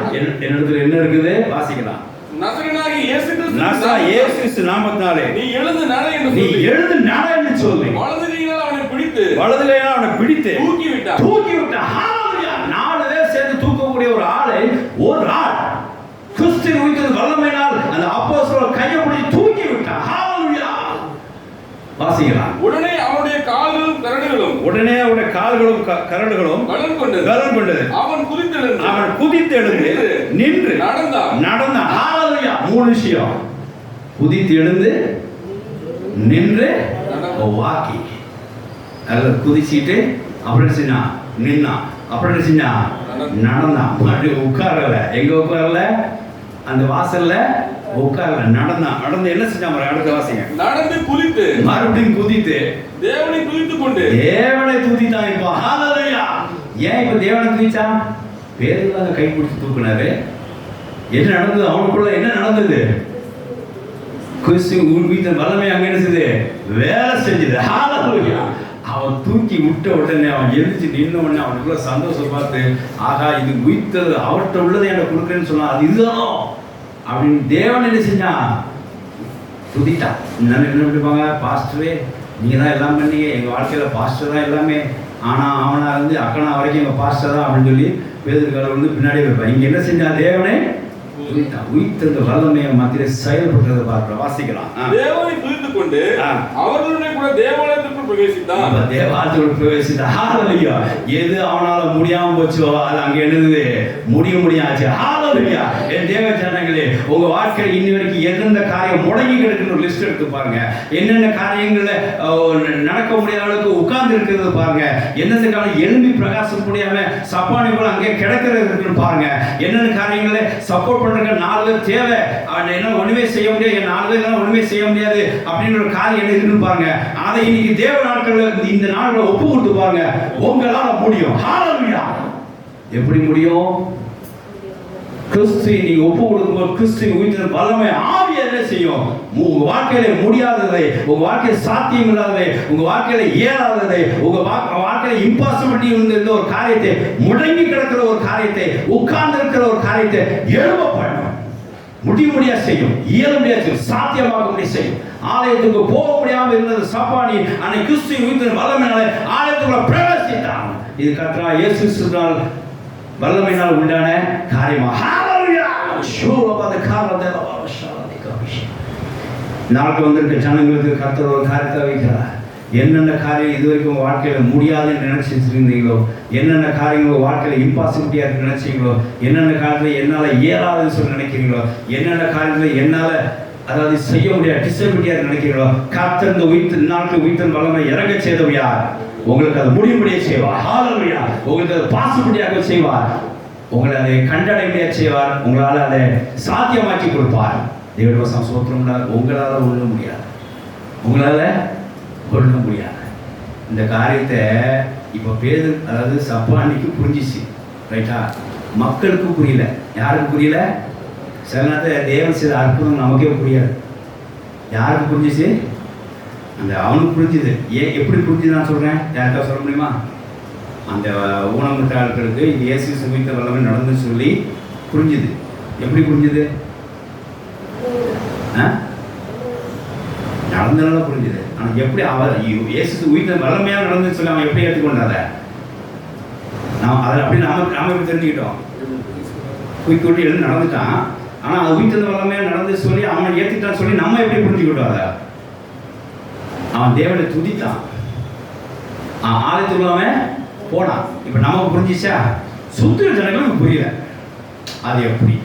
என்னிடத்தில் என்ன இருக்குது? வாசிக்கலாம். நசரேயனாகிய இயேசு கிறிஸ்து நாமத்தினாலே நீ எழுந்து நட என்று சொல்லி வலது கையினால் அவனை பிடித்து அவனை பிடித்து தூக்கி விட்டான். ஹalleluya. 4 பேர் சேர்ந்து தூக்கக்கூடிய ஒரு ஆளை ஒரு ஆள் கிறிஸ்துவின் உயிர்த்தெழுதல் வல்லமையினால் அந்த அப்போஸ்தலர் கையை பிடித்து தூக்கி விட்டான். ஹalleluya. வாசிக்கலாம். உடனே அவனுடைய கால்களும் கரடுகளும் பலன் கொண்டது. அவன் குதித்தெழுந்து நின்று நடந்தான். ஹalleluya. 3 விஷயம். குதித்து எழுந்து நின்று வாக்கி அல்ல குதிச்சிட்டு அப்புறம் செஞ்சா நின்னா அப்புறம் செஞ்சா நடந்தான். மறுபடியும் உட்காரல. எங்க உட்காரல? அந்த வாசல்ல உட்காரல. நடந்து என்ன செஞ்சா? அடுத்த வாசிங்க. நடந்து குதித்து மறுபடியும் குதித்து தேவனை துதித்துக் கொண்டு தேவனை துதித்தான். இப்போ ஹalleluya. ஏன் இப்ப தேவனை துதிச்சான்? பேருல கை பிடிச்சு தூக்குனாரு. என்ன நடந்தது? அவனுக்குள்ள என்ன நடந்தது? கிறிஸ்துவின் உயிர்த்தெழுதல் வல்லமை அங்க என்ன செய்து வேலை செஞ்சது. ஹalleluya. அவன் தூக்கி விட்ட உடனே அவன் எழுந்து நின்ன உடனே அவனுக்குள்ள சந்தோஷம் பார்த்து, ஆகா இது உயிர்த்தது அவர்கிட்ட உள்ளதை எனக்கு கொடுக்குறேன்னு சொன்னா அது இதுதானோ அப்படின்னு தேவன் என்ன செஞ்சான்? துதிட்டான். என்ன பண்ணிப்பாங்க? பாஸ்டரே நீங்க தான் எல்லாம் பண்ணீங்க, எங்க வாழ்க்கையில பாஸ்டர் தான் எல்லாமே, ஆனா அவனா இருந்து அக்கனா வரைக்கும் எங்க பாஸ்டர் தான் அப்படின்னு சொல்லி பேதுருக்கால வந்து பின்னாடியே வைப்பான். இங்க என்ன செஞ்சான்? தேவனே உயிர்த்தெழுதல் வல்லமையை மத்தியிலே செயல்பட்டதை பார்க்கிறோம். வாசிக்கலாம். தேவனை துதித்துக் கொண்டு அவர்களுடைய கூட தேவாலயத்திற்குள் பிரவேசித்தான். தேவாலயத்திற்குள் பிரவேசித்தான். ஹalleluya. எது அவனால முடியாம போச்சோ அது அங்க என்னது முடியாச்சு. ஹalleluya. என் தேவ ஜனங்களே, உங்க வாழ்க்கையில இன்னி வரைக்கும் எந்தெந்த காரியம் முடங்கி கிடக்குன்னு ஒரு லிஸ்ட் எடுத்து பாருங்க. என்னென்ன காரியங்கள்ல நடக்க முடியாத அளவுக்கு உட்கார்ந்து இருக்கிறது பாருங்க. எந்தெந்த காலம் எழும்பி பிரகாசம் முடியாம சப்பானி போல அங்கே கிடக்கிறது பாருங்க. என்னென்ன காரியங்களை சப்போர்ட் பண்ற 4 பேர் தேவை, என்ன ஒண்ணுமே செய்ய முடியாது, 4 பேர் ஒண்ணுமே செய்ய முடியாது அப்படின்ற ஒரு காரியம் என்ன இருக்குன்னு பாருங்க. அதை இன்னைக்கு தேவ நாட்கள்ல இந்த நாட்களை ஒப்பு கொடுத்து பாருங்க. உங்களால முடியும். ஹalleluya. எப்படி முடியும்? கிறிஸ்து நீங்க ஒப்பு கொடுக்கும்போது கிறிஸ்துவின் உயிர்த்தெழுதல் வல்லமை ஆவி என்ன செய்யும்? உங்க வாழ்க்கையில முடியாததை, உங்க வாழ்க்கையில சாத்தியம் இல்லாததை, உங்க வாழ்க்கையில இயலாததை, உங்க வாழ்க்கையில இம்பாசிபிலிட்டி இருந்த ஒரு காரியத்தை, முடங்கி கிடக்கிற ஒரு காரியத்தை, உட்கார்ந்து இருக்கிற ஒரு காரியத்தை எழும்ப பண்ணும். முடியா செய்யும், இயல முடியாது செய்யும், சாத்தியமாக முடிய செய்யும். ஆலயத்துக்கு போக முடியாம இருந்தது சப்பானி அன்னை கிறிஸ்துவின் உயிர்த்தெழுதல் வல்லமையினால ஆலயத்துக்குள்ள பிரவேசித்தான். இது கர்த்தராகிய இயேசு கிறிஸ்துவினால் வல்லமையினால் உண்டான காரியமா. ஹalleluya. நாளைக்கு வந்திருக்க ஜனங்களுக்கு கர்த்தர் ஒரு காரியத்தை வைக்கிறார். என்னென்ன காரியம் இதுவரைக்கும் உங்க வாழ்க்கையில முடியாதுன்னு நினைச்சிட்டு இருந்தீங்களோ, என்னென்ன காரியங்கள் உங்க வாழ்க்கையில இம்பாசிபிலிட்டியா இருக்கு நினைச்சீங்களோ, என்னென்ன காரியத்துல என்னால இயலாதுன்னு சொல்லி நினைக்கிறீங்களோ, என்னென்ன காரியத்துல என்னால அதாவது செய்ய முடியாது டிசபிலிட்டியா நினைக்கிறீங்களோ, கர்த்தர் இந்த உயிர்த்தெழுதல் வல்லமை இறங்க செய்தவர் யார்? உங்களுக்கு அது முடியும்படியே செய்வார். ஹalleluya. உங்களுக்கு அது பாசிபிலிட்டியாக செய்வார். உங்களை அதை கண்டடைமையா செய்வார். உங்களால் அதை சாத்தியமாக்கி கொடுப்பார். தேவனுடைய வசனம் ஸ்தோத்திரம். உங்களால் ஒண்ண முடியாது, உங்களால ஒண்ண முடியாது. இந்த காரியத்தை இப்ப பேரு அதாவது சப்பானிக்கு புரிஞ்சிச்சு, ரைட்டா? மக்களுக்கு புரியல. யாருக்கு புரியல? சில நேரத்தில் தேவன் செய்த அற்புதம் நமக்கே புரியாது. யாருக்கு புரிஞ்சிச்சு? அந்த அவனுக்கு புரிஞ்சுது. ஏன் எப்படி புரிஞ்சுது நான் சொல்றேன், யாருக்கா சொல்ல முடியுமா? அந்த ஊனமுற்ற ஆட்களுக்கு இது இயேசு உயிர்த்தெழுதல் வல்லமை நடந்துன்னு சொல்லி புரிஞ்சுது. எப்படி புரிஞ்சுது? நடந்தனால புரிஞ்சுது. ஆனால் எப்படி அவர் இயேசு உயிர்த்தெழுதல் வல்லமையாக நடந்துன்னு சொல்லி அவன் எப்படி ஏற்றுக்கொண்டாத? நாம் அதை அப்படி நாம எப்படி தெரிஞ்சுக்கிட்டோம்? தூக்கி எழுந்து நடந்துட்டான். ஆனால் அது உயிர்த்தெழுதல் வல்லமையாக நடந்து சொல்லி அவனை ஏற்றுக்கிட்டான்னு சொல்லி நம்ம எப்படி புரிஞ்சுக்கிட்டோம்? அதை அவன் தேவனை துதித்தான், ஆலயத்துக்குள்ள அவன் போனான். இப்ப நமக்கு புரிஞ்சிச்சா? சுத்திர ஜனங்களுக்கு புரியல. அது எப்படி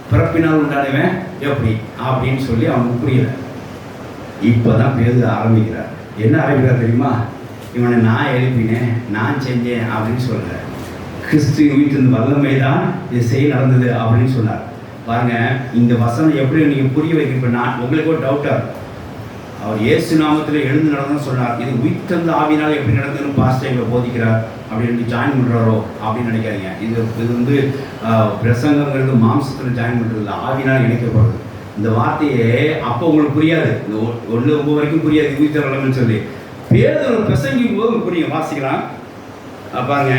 பிறப்பினால் உண்டானவன் எப்படி அப்படின்னு சொல்லி அவனுக்கு புரியல. இப்பதான் பேச ஆரம்பிக்கிறார். என்ன ஆரம்பிக்கிறார் தெரியுமா? இவனை நான் எழுப்பினேன், நான் செஞ்சேன் அப்படின்னு சொல்ற. கிறிஸ்து உயிர்த்தெழுதல் வல்லமை தான் இது செய்ய நடந்தது அப்படின்னு சொன்னார். பாருங்க, இந்த வசனம் எப்படி நீங்க புரிய வைக்க. இப்ப நான் உங்களுக்கு ஒரு டவுட்டா, அவர் இயேசு நாமத்தில் எழுந்து நடந்ததுன்னு சொன்னார். இது உயிர்த்தெழுந்த ஆவினால் எப்படி நடந்ததுன்னு பாஸ்டர் எங்களை போதிக்கிறார் அப்படின்னு ஜாயின் பண்ணுறாரோ அப்படின்னு நினைக்காதீங்க. இது வந்து பிரசங்கங்கிறது மாம்சத்தில் ஜாயின் பண்ணுறது இல்லை, ஆவினால் இணைக்கப்படுறது. இந்த வார்த்தையே அப்போ உங்களுக்கு புரியாது, இந்த 1 வரைக்கும் புரியாது உயிர்த்தெழுதல் வல்லமைன்னு சொல்லி. பேதுரு பிரசங்கிக்கும் போது புரியும். வாசிக்கலாம் பாருங்க.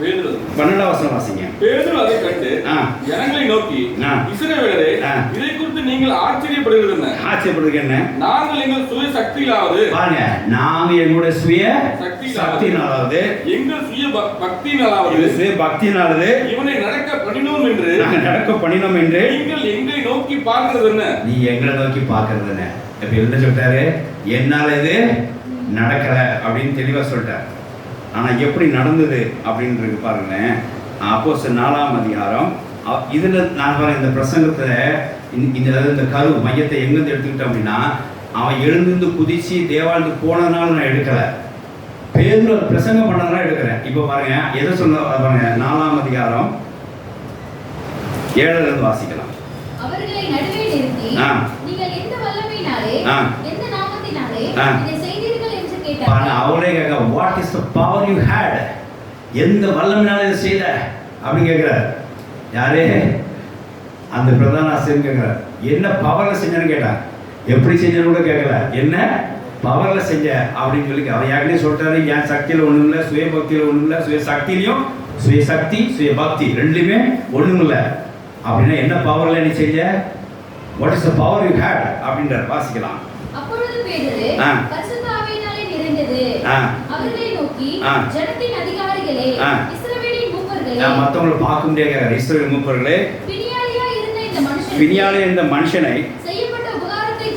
பேதுரு 12ஆம் வசனம் வாசிங்க. பேதுரு அதை கண்டு ஆ. ஜனங்களை நோக்கி, ஆ. இஸ்ரவேலரே, ஆ. இதை குறித்து நீங்கள் ஆச்சரியப்படுகிறது என்ன? ஆச்சரியப்படுறது என்ன? நாங்கள் எங்கள் சுய சக்தியிலாவது, பாருங்க, நாங்க எங்களுடைய சுய சக்தியினாலாவது, எங்கள் சுய பக்தியினாலாவது, இது சுய பக்தியினாலாவது இவனை நடக்க பண்ணினோம் என்று நாங்க நடக்க பண்ணினோம் என்று நீங்கள் எங்களை நோக்கி பார்க்கிறது என்ன? நீ எங்களை நோக்கி பார்க்கிறது என்ன? இப்ப என்ன சொல்லிட்டாரு? என்னால இது நடக்கல அப்படின்னு தெளிவா சொல்லிட்டார். ஆனா எப்படி நடந்தது அப்படின்றது பாருங்களேன். அப்போஸ்தலர் 4ஆம் அதிகாரம் இதுல நான் பாருங்க, இந்த பிரசங்கத்துல இந்த கரு மையத்தை எங்கிருந்து எடுத்துக்கிட்டோம் அப்படின்னா, அவன் எழுந்திருந்து குதிச்சு தேவாலயத்துக்கு போனதுனால நான் எடுக்கல, பேதுரு பிரசங்கம் பண்ணதுனால எடுக்கிறேன். இப்ப பாருங்க எதை சொல்ல பாருங்க, 4ஆம் அதிகாரம் 7ல இருந்து வாசிக்கலாம். அவர்களை நடுவே நிறுத்தி, நீங்கள் எந்த வல்லமையினாலே எந்த நாமத்தினாலே இதை செய்தீர்கள் என்று கேட்டார். பாருங்க, அவரே கேட்க, what is the power you had, எந்த வல்லமையினால இதை செய்த அப்படின்னு கேட்கிறார். யாரே? அந்த பிரதான ஆசிரியர் கேட்கிறார். என்ன பவர்ல செஞ்சேன்னு கேட்டான். எப்படி செஞ்சேன்னு கூட கேட்கல, என்ன பவர்ல செஞ்ச அப்படின்னு சொல்லி அவர் யாருன்னே சொல்லிட்டாரு. என் சக்தியில ஒண்ணும் இல்லை, சுய பக்தியில ஒண்ணும் இல்லை, சுய சக்தியிலையும் சுய சக்தி சுய பக்தி ரெண்டுமே ஒண்ணும் இல்லை அப்படின்னா என்ன பவர்ல நீ செஞ்ச? What is the power you had அப்படின்றார். வாசிக்கலாம். அப்பொழுது பேதுரு பரிசுத்த ஆவியினாலே நிறைந்தது அவர்களை நோக்கி, ஜனத்தின் அதிகாரிகளே, இஸ்ரவேலின் மூப்பர்களே, மத்தவங்களை பார்க்க முடியாத இஸ்ரவேல் மூப்பர்களே, பிணியாலே இந்த மனுஷனை செய்யப்பட்ட உபகாரத்தை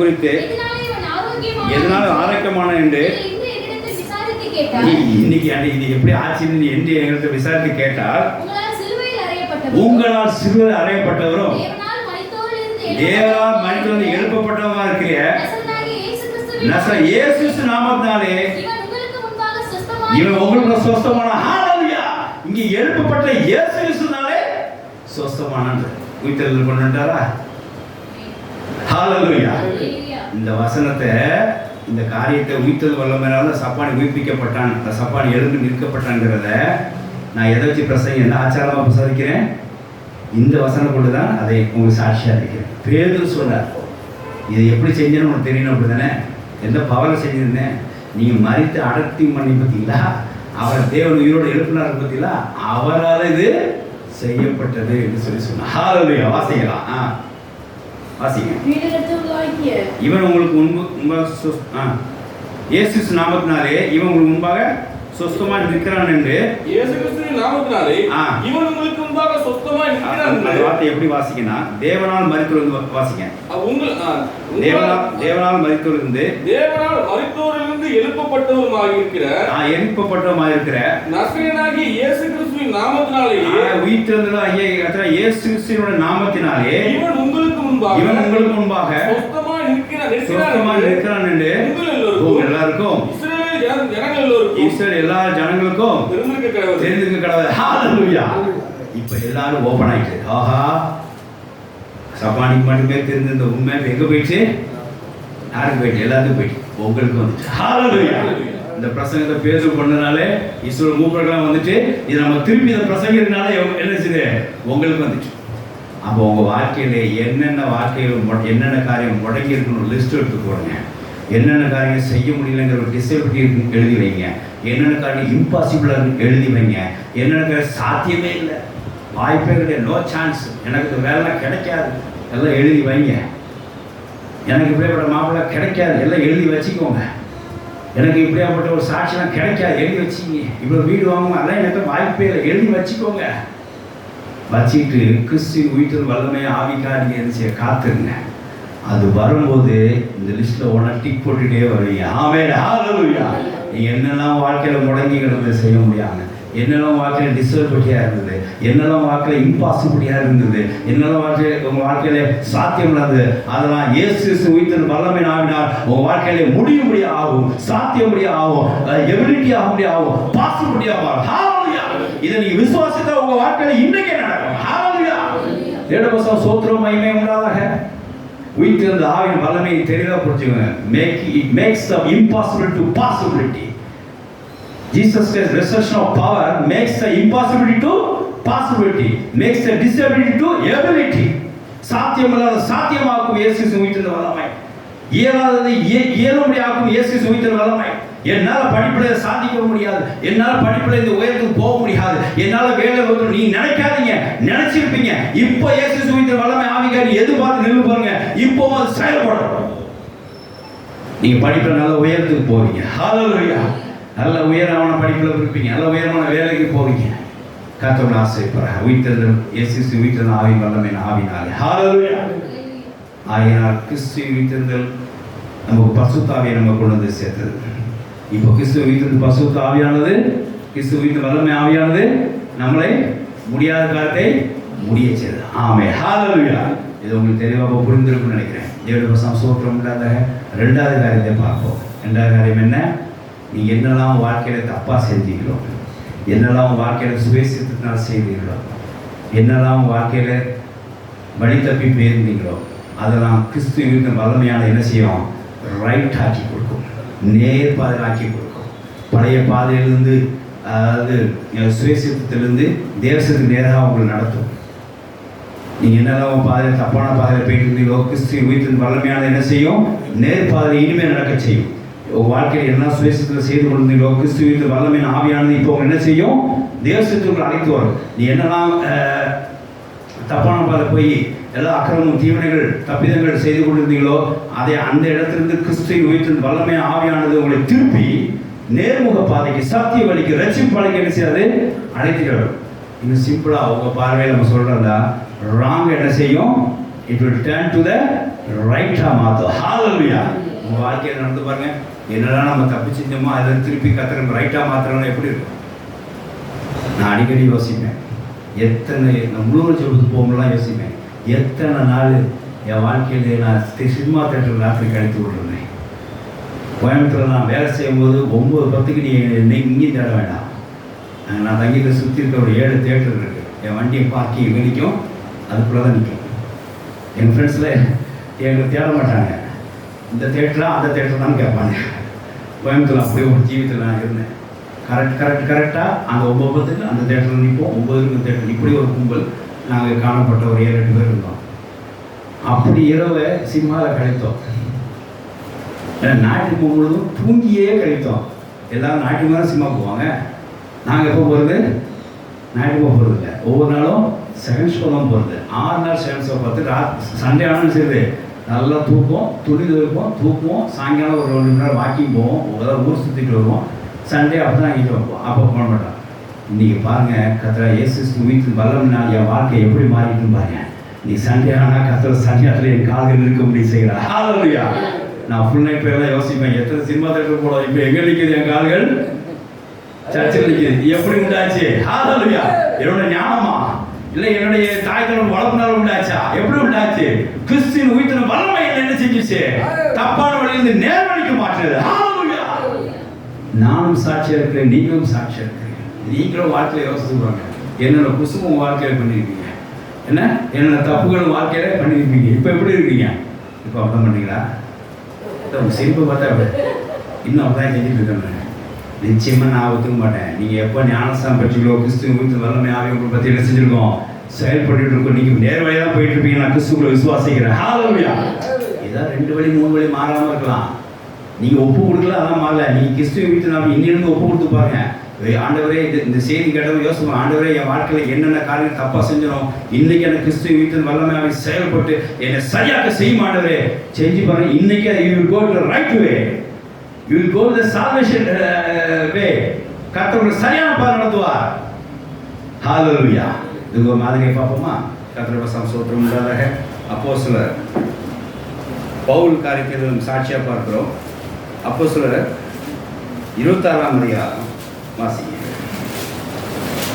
குறித்து எதனால ஆரோக்கியமான என்று இன்னைக்கு இது எப்படி ஆச்சுன்னு என்று எங்கள்கிட்ட விசாரித்து கேட்டால், உங்களால் சிலுவையில் அறையப்பட்டவரும் தேவனால் மனிதனிலிருந்து எழுப்பப்பட்டவரா இருக்கிற நசரேயனாகிய இயேசு கிறிஸ்து நாமத்தினாலே இவன் உங்களுக்கு சொஸ்தமான. ஹalleluya! இங்க எழுப்பப்பட்ட இயேசு கிறிஸ்துனாலே சொஸ்தமானது உயிர்த்தெழுதல் கொண்டுட்டாரா? ஹalleluya! இந்த வசனத்தை, இந்த காரியத்தை உயிர்த்தெழுதல் வல்லமையால சப்பானி உயிர்ப்பிக்கப்பட்டான், அந்த சப்பானி எழுந்து நிற்கப்பட்டான்ங்கிறத நான் எதை வச்சு என்ன ஆச்சாரமா பிரசவிக்கிறேன்? இந்த வசனம் கொண்டு தான் அதை உங்களுக்கு சாட்சியா இருக்கிறேன். பேதுரு சொன்னார், இதை எப்படி செஞ்சேன்னு உனக்கு தெரியணும் அப்படிதானே? எந்த பவரை செஞ்சிருந்தேன்? நீங்க மரித்து அடர்த்தி பண்ணி பார்த்தீங்களா? அவர் தேவன் உயிரோடு எழுப்பினார் பார்த்தீங்களா? அவரால் இது செய்யப்பட்டது என்று சொல்லி சொன்னார். ஹalleluya! வாசிக்கலாம். வாசிங்க. இவன் உங்களுக்கு முன்பாக இயேசு நாமத்தினாலே இவன் உங்களுக்கு முன்பாக சொஸ்தமாய் நிற்கிறான் என்று, இயேசு கிறிஸ்துவின் நாமத்தினாலே இவன் உங்களுக்கு முன்பாக சொஸ்தமாய் நிற்கிறான் என்று. அந்த வார்த்தை எப்படி வாசிக்கனா? தேவனால் மரித்தோரிலிருந்து வாசிங்க. தேவனால் மரித்தோரிலிருந்து எழுப்பப்பட்டவருமாக இருக்கிற நசரேயனாகிய இயேசு கிறிஸ்துவின் நாமத்தினாலே உயிர்த்தெழுந்த ஐயா இயேசு கிறிஸ்துவின் நாமத்தினாலே இவன் உங்களுக்கு முன்பாக சொஸ்தமாய் நிற்கிறான் என்று எல்லாருக்கும் எல்லா ஜனங்களுக்கும் தெரிந்திருக்க கடவுள். ஹalleluya! இப்ப எல்லாரும் ஓபன் ஆயிட்டு, ஆஹா சப்பானிக்கு மட்டுமே தெரிந்த உண்மை எங்க போயிடுச்சு? யாருக்கு போயிட்டு? எல்லாத்துக்கும் போயிட்டு உங்களுக்கு வந்துச்சு. ஹalleluya! இந்த பிரசங்கத்தை பேச பண்ணனாலே இஸ்ரவேல் மூப்பர்கள்லாம் வந்துட்டு இது நம்ம திருப்பி இந்த பிரசங்கிறதுனால என்ன செய்யுது? உங்களுக்கு வந்துச்சு. அப்போ உங்க வாழ்க்கையில என்னென்ன காரியம் முடங்கி இருக்குன்னு லிஸ்ட் எடுத்து போடுங்க. என்னென்ன காரியம் செய்ய முடியலங்கிற ஒரு டிசபிலிட்டி எழுதி வைங்க. என்னென்ன காரியம் இம்பாசிபிளாக எழுதி வைங்க. என்னென்ன காரியம் சாத்தியமே இல்லை, வாய்ப்பே கிடையாது, நோ சான்ஸ், எனக்கு வேலை கிடைக்காது, எல்லாம் எழுதி வைங்க. எனக்கு இப்படியாப்பட்ட மாப்பிள்ளை கிடைக்காது, எல்லாம் எழுதி வச்சுக்கோங்க. எனக்கு இப்படியாப்பட்ட ஒரு சாட்சியெல்லாம் கிடைக்காது, எழுதி வச்சுக்கிங்க. இவ்வளோ வீடு வாங்குவோம், அதெல்லாம் எனக்கு வாய்ப்பே இல்லை, எழுதி வச்சுக்கோங்க. வச்சுக்கிட்டு கிறிஸ்துவின் உயிர்த்தெழுதல் வல்லமையை ஆவிக்காரிங்க இருந்துச்சு காத்துருங்க. அது வரும்போது இந்த லிஸ்ட்ல ஒன்னா டிக் போட்டுட்டே வருவீங்க. ஆமென். ஹalleluya! நீங்க என்னெல்லாம் வாழ்க்கையில முடங்கி கிடந்து செய்ய முடியாம, என்னெல்லாம் வாழ்க்கையில டிசபிலிட்டியா இருந்தது, என்னெல்லாம் வாழ்க்கையில இம்பாசிபிலிட்டியா இருந்தது, என்னெல்லாம் உங்க வாழ்க்கையில சாத்தியம் இல்லாதது, அதெல்லாம் இயேசு கிறிஸ்து உயிர்த்தெழுதல் வல்லமை ஆவினால் உங்க வாழ்க்கையில முடிய ஆகும், சாத்தியம் ஆகும், எபிலிட்டி ஆக ஆகும், பாசிபிலிட்டி ஆகும். ஹalleluya! இதை நீங்க விசுவாசித்தா உங்க வாழ்க்கையில இன்னைக்கே நடக்கும். ஹalleluya! தேவனுக்கு ஸ்தோத்திரம், மகிமை உண்டாவதாக. உயிர்த்தெழுந்த ஆவியின் வல்லமையை தெளிவாக புரிஞ்சுக்கோங்க. It makes the impossible to possibility. Jesus says resurrection of power makes the impossibility to possibility, makes the disability to ability. சாத்தியமில்லாத சாத்தியமாக்கும் இயேசு உயிர்த்தெழுந்த வல்லமை, இயலாததை இயலும்படியாக்கும் இயேசு உயிர்த்தெழுந்த வல்லமை, என்னால் படிப்பில் சாதிக்க முடியாது, என்னால் படிப்பில் இந்த உயரத்துக்கு போக முடியாது, என்னால் வேலை வந்து நீ நினைக்காதீங்க, நினைச்சிருப்பீங்க. இப்போ இயேசு கிறிஸ்துவின் வல்லமை ஆவிக்காரி எதிர்பார்த்து நின்று பாருங்க, இப்போ அது செயல்படும். நீங்க படிப்பில் நல்ல உயரத்துக்கு போவீங்க. ஹல்லேலூயா. நல்ல உயரமான படிப்பில் இருப்பீங்க, நல்ல உயரமான வேலைக்கு போவீங்க. கர்த்தருடைய ஆசைப்படுற உயிர்த்தெழுதல் இயேசு கிறிஸ்து உயிர்த்தெழுந்த ஆவியின் வல்லமை ஆவினாலே. ஹல்லேலூயா. ஆகையால் கிறிஸ்து உயிர்த்தெழுதல் நமக்கு பரிசுத்த ஆவியை நம்ம கொண்டு வந்து சேர்த்தது. இப்போ கிறிஸ்து உயிர்த்தெழுந்த பரிசுத்த ஆவியானது, கிறிஸ்து உயிர்த்தெழுந்த வல்லமை ஆவியானது நம்மளை முடியாத காலத்தை முடிய செய்தது. ஆமென். ஹல்லேலூயா. இது உங்களுக்கு தெளிவாக புரிந்திருக்கும்னு நினைக்கிறேன். தேவனுடைய சந்தோஷம் இல்லாத ரெண்டாவது காரியத்தை பார்ப்போம். ரெண்டாவது காரியம் என்ன? நீ என்னெல்லாம் வாழ்க்கையில் தப்பாக செஞ்சீங்களோ, என்னெல்லாம் வாழ்க்கையில் சுவேசித்தனால் செய்தீங்களோ, என்னெல்லாம் வாழ்க்கையில் வழி தப்பி போயிருந்தீங்களோ, அதெல்லாம் கிறிஸ்து இருக்கிற வல்லமையான என்ன செய்யும்? ரைட் ஆக்கி கொடுக்கும், நேர் பாதையாக்கி கொடுக்கும். பழைய பாதையிலிருந்து, அதாவது சுவேசித்தத்திலிருந்து தேவசத்துக்கு நேராக உங்களை நடத்தும். நீங்கள் என்னெல்லாம் பாதையில் தப்பான பாதையில் போயிட்டு இருந்தீங்களோ, கிறிஸ்து உயிர்த்தெழுந்த வல்லமையான என்ன செய்யும்? நேர் பாதையில் இனிமேல் நடக்க செய்யும். வாழ்க்கையில் என்ன சுவேசத்தில் செய்து கொண்டிருந்தீங்களோ, கிறிஸ்து உயிர்த்தெழுந்த வல்லமையான ஆவியானது இப்போ என்ன செய்யும்? தேவசத்துக்கு அழைத்து வரும். நீ என்னெல்லாம் தப்பான பாதை போய் எல்லா அக்கிரமும் தீவினைகள் தப்பிதங்கள் செய்து கொண்டிருந்தீங்களோ, அதை அந்த இடத்திலிருந்து கிறிஸ்துவின் உயிர்த்தெழுந்த வல்லமையான ஆவியானது உங்களை திருப்பி நேர்முக பாதைக்கு, சத்திய வழிக்கு, ரட்சிப்பு பாதைக்கு என்ன செய்யாது? அழைத்துக்கிறது. இன்னும் சிம்பிளாக உங்கள் பார்வையில் நம்ம சொல்கிறதா, ராங் என்ன செய்யும்? It will turn to the ரைட்டாக மாற்றும். ஹல்லேலூயா. உங்கள் வாழ்க்கையில் நடந்து பாருங்க, என்னெல்லாம் நம்ம தப்பு செஞ்சோமோ அதில் திருப்பி கத்துற ரைட்டாக மாத்திரம்னா எப்படி இருக்கும்? நான் அடிக்கடி யோசிப்பேன், எத்தனை நான் முழுவதும் சொல்லுறது போகலாம் யோசிப்பேன், எத்தனை நாள் என் வாழ்க்கையில் நான் சினிமா தேட்டரில் ராத்திரி கழித்து விட்ருந்தேன். கோயம்புத்தூரில் நான் வேலை செய்யும்போது 9:10 நீ இங்கேயும் தேட வேண்டாம், நான் தங்கிட்ட சுற்றி இருக்க ஒரு 7 தேட்டர் இருக்குது. என் வண்டியை பார்க்கிங் வெளிக்கும் அதுக்குள்ளே தான் நிற்கும். என் ஃப்ரெண்ட்ஸில் எங்களுக்கு தேட மாட்டாங்க, இந்த தேட்டரா அந்த தேட்டர் தான் கேட்பாங்க. கோயம்புத்தூர் அப்படியே ஒரு ஜீவித்தில் நான் இருந்தேன். கரெக்டாக அந்த 9:10 அந்த தேட்டரில் நிற்போம், 9 தேட்டர். இப்படி ஒரு கும்பல் நாங்கள் காணப்பட்ட ஒரு 7-8 பேர் இருந்தோம். அப்படி இரவு சினிமாவில் கழித்தோம். ஏன்னா ஞாயிற்றுக்கிழமை முழுவதும் தூங்கியே கழித்தோம். எல்லோரும் ஞாயிற்றுக்கிழமை சினிமா போவாங்க, நாங்கள் எப்போ போகிறது? ஞாயிற்றுக்கிழமை போகிறது இல்லை, ஒவ்வொரு நாளும் செகண்ட் ஷோ தான் போகிறது. 6 நாள் செகண்ட் ஷோ பார்த்து சண்டே ஆனாலும் சரி நல்லா தூக்கம், துணி துவைப்போம், தூக்குவோம், சாயங்காலம் ஒரு 2 மணி நேரம் வாக்கிங் போவோம், ஊரை சுற்றிட்டு வருவோம். சண்டே அப்படி தான் இங்கே வைப்போம், அப்போ போட மாட்டோம். இன்றைக்கி பாருங்கள், கர்த்தர் இயேசு வீட்டில் வல்லமைனா என் வாழ்க்கை எப்படி மாறிட்டு பாருங்க. நீ சண்டே ஆனால் கர்த்தர் சண்டே அதில் என் கால்கள் இருக்க முடியும் செய்கிறா. ஹல்லேலூயா. நான் ஃபுல் நைட் பேரெல்லாம் யோசிப்பேன், எத்தனை சினிமா தேட்டர் போட, இப்போ எங்கே நிற்கிது என் கால்கள்? சர்ச்சில் நிற்கிது. எப்படி உண்டாச்சு? ஹல்லேலூயா. என்னோட ஞானமா இல்லை என்னுடைய தாய் தகவல் வளர்ப்புனால உண்டாச்சா? எப்படி உண்டாச்சு? கிறிஸ்துவின் உயிர்த்தெழுந்த வல்லமை என்ன செஞ்சிச்சு? தப்பான வழியிலிருந்து நேர் வழிக்கு மாற்றுது. ஹல்லேலூயா. நானும் சாட்சியாக இருக்கிறேன், நீங்களும் சாட்சியாக இருக்கிறீங்க. நீங்களும் வாழ்க்கையில் யோசிச்சுப்பாங்க, என்னோட குசுமம் வாழ்க்கையில் பண்ணியிருக்கீங்க, என்ன என்னோட தப்புகளும் வாழ்க்கையில் பண்ணியிருப்பீங்க. இப்போ எப்படி இருக்கீங்க? இப்போ அப்படி பண்ணீங்களா? உங்கள் சிரிப்பை பார்த்தா இன்னும் அப்படிதான் செஞ்சுட்டு இருக்கேன். நிச்சயமாக நான் ஒத்துக்க மாட்டேன். நீங்கள் எப்போ ஞானஸ்தானம் பெற்றீங்களோ, கிறிஸ்துவின் உயிர்த்தெழுந்த வல்லமை ஆவியை பற்றி என்ன செஞ்சுருக்கோம்? செயல்பட்டு இருக்கோம். நீங்கள் நேர் வழியாக தான் போயிட்டு இருப்பீங்க. நான் கிறிஸ்துவை விசுவாசிக்கிறேன். ஹல்லேலூயா. ஏதாவது 2 வழி 3 வழி மாறாமல் இருக்கலாம். நீங்கள் ஒப்பு கொடுக்கல, அதான் மாறல. நீங்கள் கிறிஸ்துவின் உயிர்த்தெழுந்த இன்னிலிருந்து ஒப்பு கொடுத்து பாருங்க. ஆண்டவரே, இந்த செய்தி கேட்டவங்க யோசிப்போம், ஆண்டவரே என் வாழ்க்கையில் என்னென்ன காரியம் தப்பாக செஞ்சணும், இன்னைக்கு எனக்கு கிறிஸ்துவின் உயிர்த்தெழுந்த வல்லமையாவை செயல்பட்டு என்னை சரியாக செய்யும் ஆண்டவரே. செஞ்சு பாருங்க. இன்னைக்கு you will go to the right way, you will go to the salvation way. கர்த்தர் சரியான பாதை நடத்துவார். ஹல்லேலூயா. இது ஒரு மாதிரியை பார்ப்போமா? கர்த்தரோட சந்தோஷம் உண்டாதாக. அப்போஸ்தலர் பவுல் காரியத்தில் சாட்சியாக பார்க்கிறோம். அப்போஸ்தலர் 26ஆம் அதிகாரம் வாசிங்க.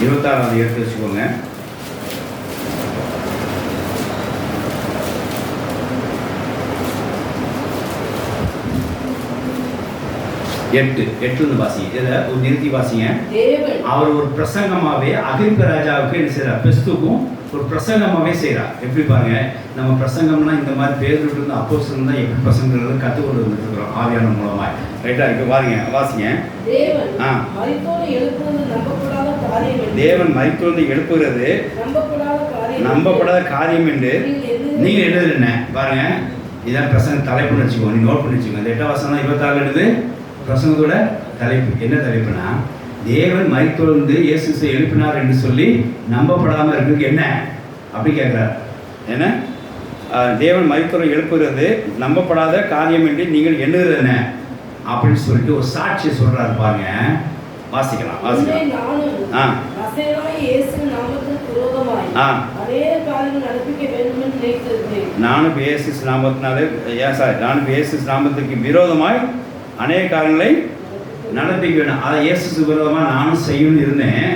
26ஆம் எடுத்து வச்சுக்கோங்க. எட்டு வாசிங்க. இதை ஒரு நிறுத்தி வாசிங்க. அவர் ஒரு பிரசங்கமாகவே அகிரிப்ப ராஜாவுக்கு என்ன செய்கிறார்? பெஸ்துக்கும் ஒரு பிரசங்கமாகவே செய்கிறார். எப்படி பாருங்க, நம்ம பிரசங்கம்னா இந்த மாதிரி பேர்ந்து அப்போஸ்தலன் தான் எப்படி பிரசங்கிறது கற்றுக்கொண்டு வந்துருக்கிறோம் ஆவியான மூலமாக. ரைட்டா? இப்போ பாருங்க, வாசிங்க. தேவன் மரித்தோரை எழுப்புகிறது நம்பப்படாத காரியம் என்று நீங்கள் எழுதுன பாருங்க. இதான் பிரசங்க தலைப்புன்னு வச்சுக்கோங்க, நீ நோட் பண்ணி வச்சுக்கோங்க. இந்த 8ஆம் வசனம் 26 எழுது. பிரசங்கத்தோட தலைப்பு என்ன தலைப்புனா, தேவன் மரித்தொழுந்து இயேசு எழுப்பினார் என்று சொல்லி நம்பப்படாமல் இருக்கிறதுக்கு என்ன அப்படி கேட்குறார். என்ன தேவன் மரித்தொழுந்து எழுப்புகிறது நம்பப்படாத காரியம் என்று நீங்கள் எண்ணுகிறது என்ன அப்படின்னு சொல்லிட்டு ஒரு சாட்சியை சொல்றாரு பாருங்க. வாசிக்கலாம். நானும் இயேசு நாமத்துக்கு விரோதமாய் அநேக காரியங்களை நடப்பிக்க வேணும். அதை இயேசு விரோதமா நானும் செய்யணும்னு இருந்தேன்.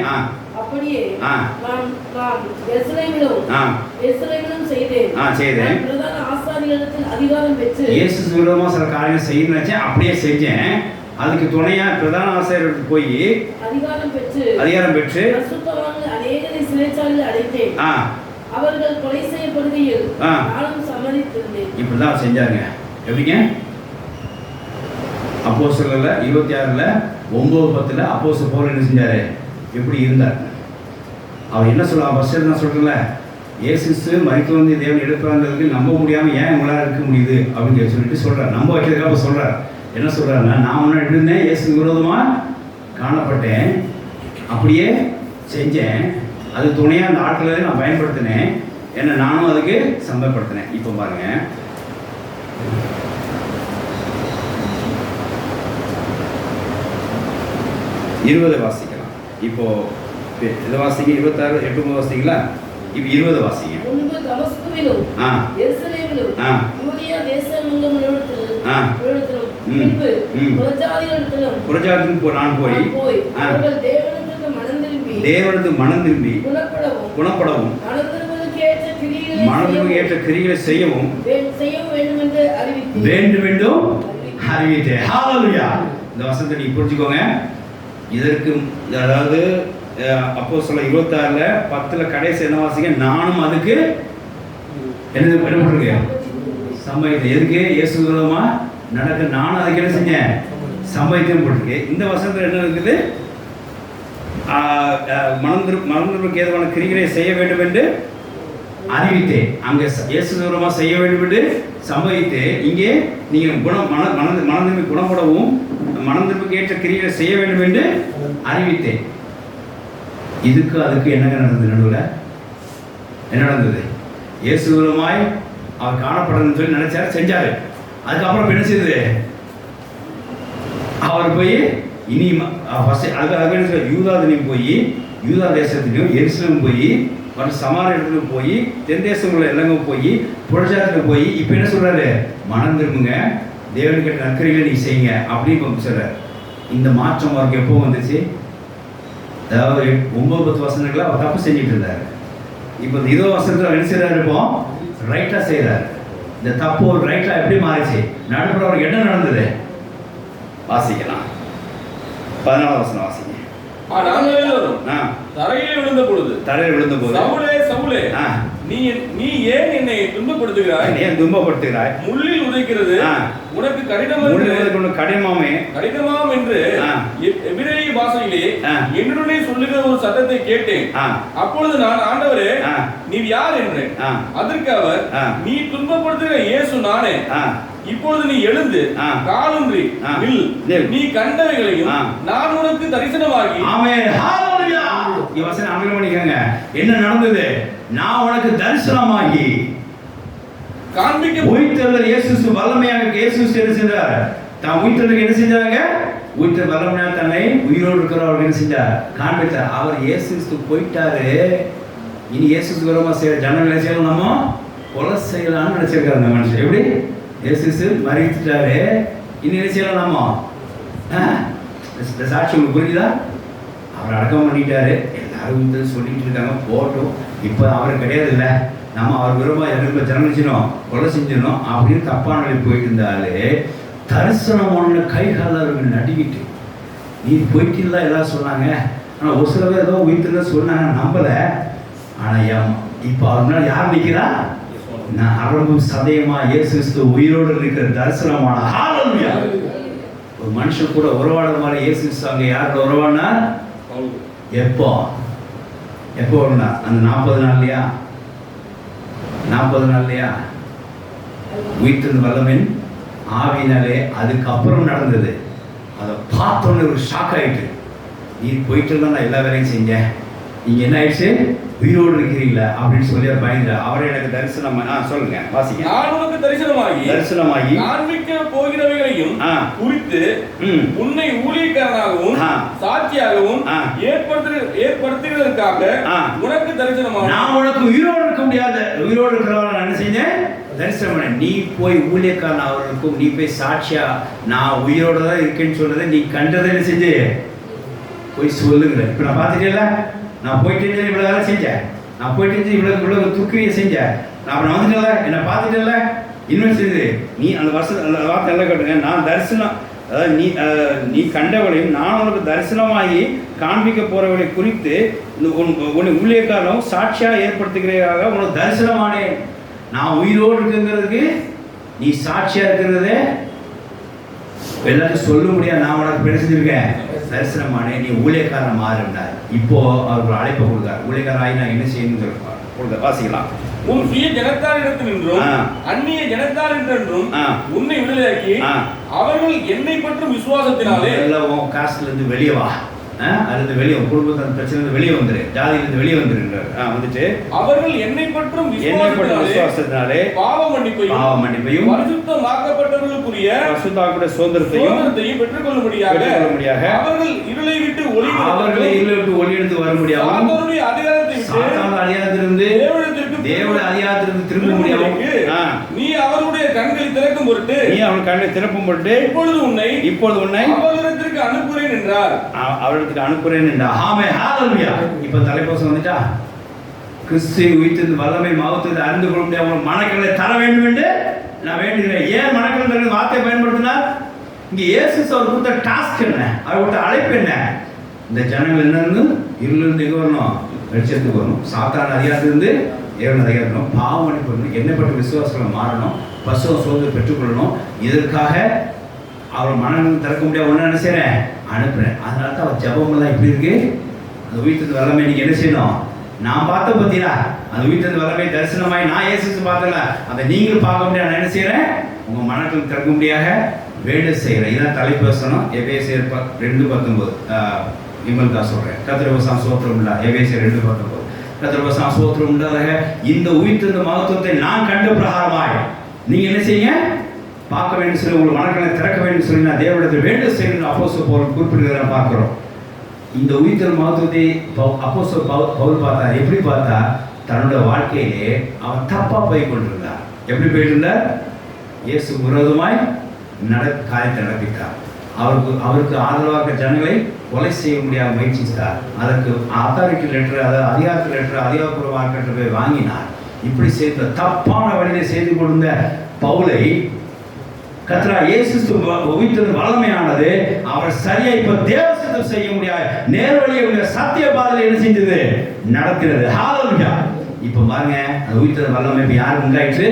இயேசு விரோதமா சில காரியங்கள் செய்யணும்னு நினைச்சேன், அப்படியே செஞ்சேன். அதுக்கு துணையா பிரதான ஆசாரியருக்கு போய் அதிகாரம் பெற்று அவர்கள் கொலை செய்யப்படுகையில் நானும் சம்மதித்திருந்தேன். இப்படிதான் செஞ்சாங்க. எப்படிங்க? அப்போஸ்தலர்ல 26ல 9:10 அப்போஸ்தலர் பவுல் என்ன செஞ்சாரு, எப்படி இருந்தார்? அவர் என்ன சொல்லுவாங்க? ஃபர்ஸ்ட் நான் சொல்றேன்ல, இயேசு மரித்தொழுந்து தேவன் எடுப்பாங்கிறதுக்கு நம்ப முடியாம ஏன் உங்களால் இருக்க முடியுது அப்படின்னு சொல்லிட்டு சொல்றாரு. நம்ப வைக்கிறதுக்காக சொல்றாரு. என்ன சொல்றாருன்னா, நான் முன்னாடி இருந்தேன், இயேசு விரோதமா காணப்பட்டேன், அப்படியே செஞ்சேன், அது துணையாக அந்த ஆட்களை நான் பயன்படுத்தினேன், என்ன நானும் அதுக்கு சம்பந்தப்படுத்தினேன். இப்போ பாருங்க, இருபது வாசிக்கலாம். இப்போ இதை வாசிங்க. 26 8 வாசிங்களா? இப்போ 20 வாசிங்க. முன்பு தமஸ்குவிலும் எருசலேமிலும் யூதேயா தேசமெங்கும் புறஜாதிகளுக்கு நான் போய் அவர்கள் தேவனுக்கு மனம் திரும்பி குணப்படவும் மனதிற்கு ஏற்ற கிரிகளை செய்யவும் வேண்டும் என்றும் அறிவித்தேன். ஹல்லேலூயா. இந்த வசனத்தை நீங்க புரிஞ்சுக்கோங்க. இதற்கு அதாவது அப்போஸ்தலர் 26ல 10ல கடைசி என்ன வாசிங்க, நானும் அதுக்கு என்ன பண்ணப்பட்டிருக்கேன், சம்பவித்தேன். எதுக்கு? இயேசு விரோதமா நடக்க நானும் அதுக்கு என்ன செஞ்சேன், சம்பவித்தேன் போட்டிருக்கேன். இந்த வசனத்தில் என்ன இருக்குது? மனதிற்கு ஏதுவான கிரிகளை செய்ய வேண்டும் என்று அறிவித்தேன். அங்க இயேசு விரோதமா செய்ய வேண்டும் என்று சம்பவித்தேன். இங்கே நீங்க மனதிற்கு குணப்படவும் மனதிற்கு ஏற்ற கிரிகளை செய்ய வேண்டும் என்று அறிவித்தேன். இதுக்கு அதுக்கு என்னங்க நடந்தது? நடுவில் என்ன நடந்தது? இயேசு விரோதமாய் அவர் காணப்படணும்னு சொல்லி நினைச்சாரு, செஞ்சாரு. அதுக்கப்புறம் என்ன செய்தது? அவர் போய் இனி யூதாவிலையும் போய் யூதா தேசத்திலையும் எருசலேம் போய் மற்ற சமாரிய இடத்துலையும் போய் தென் தேசங்களில் எல்லாம் போய் புறஜாதியில் போய் இப்போ என்ன சொல்றாரு? மனம் திரும்புங்க, தேவனுக்கு நற்கரிகளை நீ செய்யுங்க அப்படின்னு சொல்றாரு. இந்த மாற்றம் அவருக்கு எப்போ வந்துச்சு? அதாவது 9-10 வசனங்களை அவர் தப்பு செஞ்சுட்டு இருந்தார். இப்போ இந்த 20 வசனத்தில் அவர் என்ன செய்யறாரு? இப்போ ரைட்டா செய்யறாரு. இந்த தப்பு ஒரு ரைட்டா எப்படி மாறிச்சு? நடுப்புற அவருக்கு என்ன நடந்தது? வாசிக்கலாம். 14 வசனம் வாசிங்க. தரையில் விழுந்த பொழுது சவுலே சவுலே நீ ஏன் என்னை துன்பப்படுத்துகிறாய்? ஏன் துன்பப்படுத்துகிறாய்? முள்ளில் உதைக்கிறது உனக்கு கடினமாம் என்று எபிரேய பாஷையிலே என்னுடனே சொல்லுகிற ஒரு சத்தத்தை கேட்டேன். அப்பொழுது நான், ஆண்டவரே நீர் யார் என்றேன். அதற்கு அவர், நீ துன்பப்படுத்துகிற இயேசு நானே. இப்பொழுது நீ எழுந்து காலூன்றி நில், நீ கண்டவைகளையும் நான் உனக்கு தரிசனமாகி. ஆமென். ஹல்லேலூயா. இந்த வசனம் அமலம் பண்ணிக்கங்க. என்ன நடந்தது? நான் உனக்கு தரிசனமாகி காண்பிக்க. உயிர்த்தெழுதல் இயேசு வல்லமையாக இயேசு என்ன செஞ்சார்? தான் உயிர்த்தெழுதல் என்ன செஞ்சாங்க? உயிர்த்தெழுதல் வல்லமையாக தன்னை உயிரோடு இருக்கிறவர் என்ன செஞ்சார்? காண்பித்தார். அவர் இயேசு போயிட்டாரு. இனி இயேசு விரோதமா செய்யற ஜனங்களை செய்யணும், நம்ம கொலை செய்யலாம்னு நினைச்சிருக்காரு அந்த மனுஷன். எப்படி? இயேசு மறித்துட்டாரு, இனி என்ன செய்யலாம் நாம? சாட்சி உங்களுக்கு புரிஞ்சுதா? அவர் அடக்கம் பண்ணிட்டாரு, எல்லாரும் சொல்லிட்டு இருக்காங்க, போட்டோம். இப்போ அவர் கிடையாது இல்லை, நம்ம அவர் விரும்ப எதிர்ப்பு ஜனமிச்சினோம், கொலை செஞ்சிடணும் அப்படின்னு தப்பான வழி போயிட்டு இருந்தாலே தரிசனமான கைகால அவர்கள் நடிக்கிட்டு நீ போயிட்டு எல்லாம் சொன்னாங்க. ஆனால் ஒரு சில பேர் ஏதோ உயிர்த்துல சொன்னாங்க, நம்பலை. ஆனால் இப்போ அவர்னால யார் நிற்கிறா? நான் அரபும் சதயமா இயேசு உயிரோடு இருக்கிற தரிசனமான. ஹல்லேலூயா. ஒரு மனுஷன் கூட உறவாடுற மாதிரி இயேசு அங்கே யாரோட உறவாடினா? எப்போ எப்போ வரும்னா அந்த 40 நாள்லையா? 40 நாள்லையா? உயிர்த்தெழுந்த வல்லமையின் ஆவியினாலே அதுக்கப்புறம் நடந்தது. அதை பார்த்தோன்னே ஒரு ஷாக் ஆகிட்டு, நீ போயிட்டு தான் நான் எல்லா வேலையும் செஞ்சேன், நீங்கள் என்ன ஆயிடுச்சு, உயிரோடு இருக்கிறீங்களா அப்படின்னு சொல்லி பயந்து அவரை எனக்கு தரிசனம் சொல்லுங்க வாசிங்க. நான் உனக்கு தரிசனமாகி காண்பிக்க போகிறவைகளையும் குறித்து உன்னை ஊழியக்காரனாகவும் சாட்சியாகவும் ஏற்படுத்துவதற்காக உனக்கு தரிசனமாக நான் உனக்கு உயிரோடு இருக்க முடியாத உயிரோடு இருக்கிறவரை நான் என்ன செஞ்சேன், தரிசனம் பண்ண. நீ போய் ஊழியக்காரன் அவர்களுக்கும் நீ போய் சாட்சியா நான் உயிரோட தான் இருக்கேன்னு சொல்றதை நீ கண்டதை என்ன செஞ்சு போய் சொல்லுங்க. இப்போ நான் பார்த்துட்டேன்ல, நான் போயிட்டு இவ்வளோ வேலை செஞ்சேன், நான் போயிட்டு இவ்வளோ துக்கியை செஞ்சேன், நான் வந்துட்டேன்ல, என்னை பார்த்துட்டேன்ல, இன்னும் செஞ்சு நீ அந்த அந்த வார்த்தை எல்லாம் கேட்டுங்க. நான் தரிசனம், அதாவது நீ கண்டவளையும் நான் உனக்கு தரிசனமாகி காண்பிக்க போறவளை குறித்து உன்னை ஊழியக்காரனும் சாட்சியாக ஏற்படுத்துகிறதாக உனக்கு தரிசனமானேன். நான் உயிரோடு இருக்குங்கிறதுக்கு நீ சாட்சியா இருக்கிறதே எல்லாத்தையும் சொல்ல முடியாது. நான் உனக்கு பேசிருக்கேன் தரிசனமானே, நீ ஊழியக்காரன் மாறுனார். இப்போ அவர் ஒரு அழைப்பை கொடுத்தார், ஊழியக்காரன் நான் என்ன செய்யணும்னு சொல்லுவார். வாசிக்கலாம். உன் சுய ஜனத்தாரிடத்தினின்றும் அந்நிய ஜனத்தாரிடத்தினின்றும் உன்னை விடுதலையாக்கி அவர்கள் என்னை பற்றும் விசுவாசத்தினாலே எல்லாம் காசுல இருந்து வெளியே வா, அதுல வெளியே குடும்பத்தின் பிரச்சனை வெளியே வந்துரு, ஜாதியிலிருந்து வெளியே வந்துருன்றார். வந்துட்டு அவர்கள் என்னை பற்றும் விசுவாசத்தினாலே பாவ மன்னிப்பையும் பரிசுத்தமாக்கப்பட்டவர்களுக்குரிய சுதந்திரத்தையும் பெற்றுக்கொள்ளும்படியாக அவர்கள் இருளை விட்டு ஒளி எடுத்து வரும்படியாக சாத்தானுடைய அதிகாரத்திலிருந்து தேவனுடைய அதிகாரத்திலிருந்து திரும்ப முடியாமல் நீ அவருடைய கண்களை திறக்கும் பொருட்டு இப்பொழுது உன்னை அவரிடத்திற்கு அனுப்புகிறேன் என்றார். அவரிடத்துக்கு அனுப்புகிறேன் என்றார். ஆமென், ஹalleluya. இப்ப தலைப்போசம் வந்துட்டா, கிறிஸ்துவின் உயிர்த்தெழுந்த வல்லமை மகத்துவத்தை அறிந்து கொள்ள முடியாது அவங்க மனக்கல்லை தர வேண்டும் என்று நான் வேண்டுகிறேன். ஏன் மனக்கல்லை வார்த்தையை பயன்படுத்தினார்? இங்க இயேசு அவர் கொடுத்த டாஸ்க் என்ன, அவர் கொடுத்த அழைப்பு என்ன? இந்த ஜனங்கள் என்னன்னு இருளிலிருந்து எங்க வரணும், வெளிச்சத்துக்கு வரணும். சாத்தான அதிகாரத்திலிருந்து தேவன் அதிகாரம் பாவம் மன்னிப்பு வரணும், என்னப்பட்ட விசுவாசங்களை மாறணும், பசுவ சோதனை பெற்றுக்கொள்ளணும். இதற்காக அவர் மனம் திறக்க முடியாது ஒன்று என்ன செய்கிறேன், அனுப்புகிறேன். அதனால தான் அவர் ஜபமெல்லாம் இப்படி இருக்கு. அந்த உயிர்த்தெழுந்த வல்லமை நீங்கள் என்ன செய்யணும், நான் பார்த்த பார்த்தீங்களா, அந்த உயிர்த்தெழுந்த வல்லமை தரிசனமாய் நான் இயேசு பார்த்தல, அதை நீங்களும் பார்க்க முடியாது. நான் என்ன செய்கிறேன், உங்கள் மனத்தில் திறக்க முடியாக வேண்டு செய்கிறேன். இதான் தலைப்பேசணும். எபேசியர் 2:19 இவங்களுக்கா சொல்கிறேன். கத்திரவசாம் சோத்திரம் உண்டா, எபேசியர் 2:19 கத்திரவசாம் சோத்திரம் உண்டாதாக இந்த உயிர்த்தெழுந்த மகத்துவத்தை நான் கண்ட பிரகாரமாய் நீங்கள் என்ன செய்யுங்க, பார்க்க வேண்டும் சொல்லி உங்கள் மனக்களை திறக்க வேண்டும் சொல்லி நான் தேவனிடத்தில் வேண்டும் செய்யணும் அப்போஸ்தலர் பவுல் குறிப்பிடுகிறத பார்க்கிறோம். இந்த உயிர்த்தெழுந்த மகத்துவத்தை அப்போஸ்தலர் பவுல் பார்த்தார். எப்படி பார்த்தா, தன்னுடைய வாழ்க்கையிலே அவன் தப்பா போய் கொண்டிருந்தார். எப்படி போயிட்டு இருந்தார், இயேசு விரோதமாய் காரியத்தை நடப்பித்தார். அவருக்கு ஆதரவாக ஜனங்களை கொலை செய்ய முடியாத முயற்சித்தார். அதற்கு அத்தாரிட்டி லெட்டர், அதாவது அதிகாரத்து லெட்டர், அதிகாரப்பூர்வ மார்க்கெட்டில் போய் வாங்கினார். இப்படி செய்த தப்பான வழியை செய்து கொண்ட பவுலை கர்த்தரா இயேசு உயிர்த்தெழுந்த வல்லமையானது அவர் சரியா இப்ப தேவசித்தம் செய்ய முடியாது நேர்வழியை சத்திய பாதையில என்ன செஞ்சது, நடக்கிறது. ஹalleluya. இப்ப பாருங்க, அந்த உயிர்த்தெழுந்த வல்லமை இப்ப யாருக்கு உண்டாயிற்று,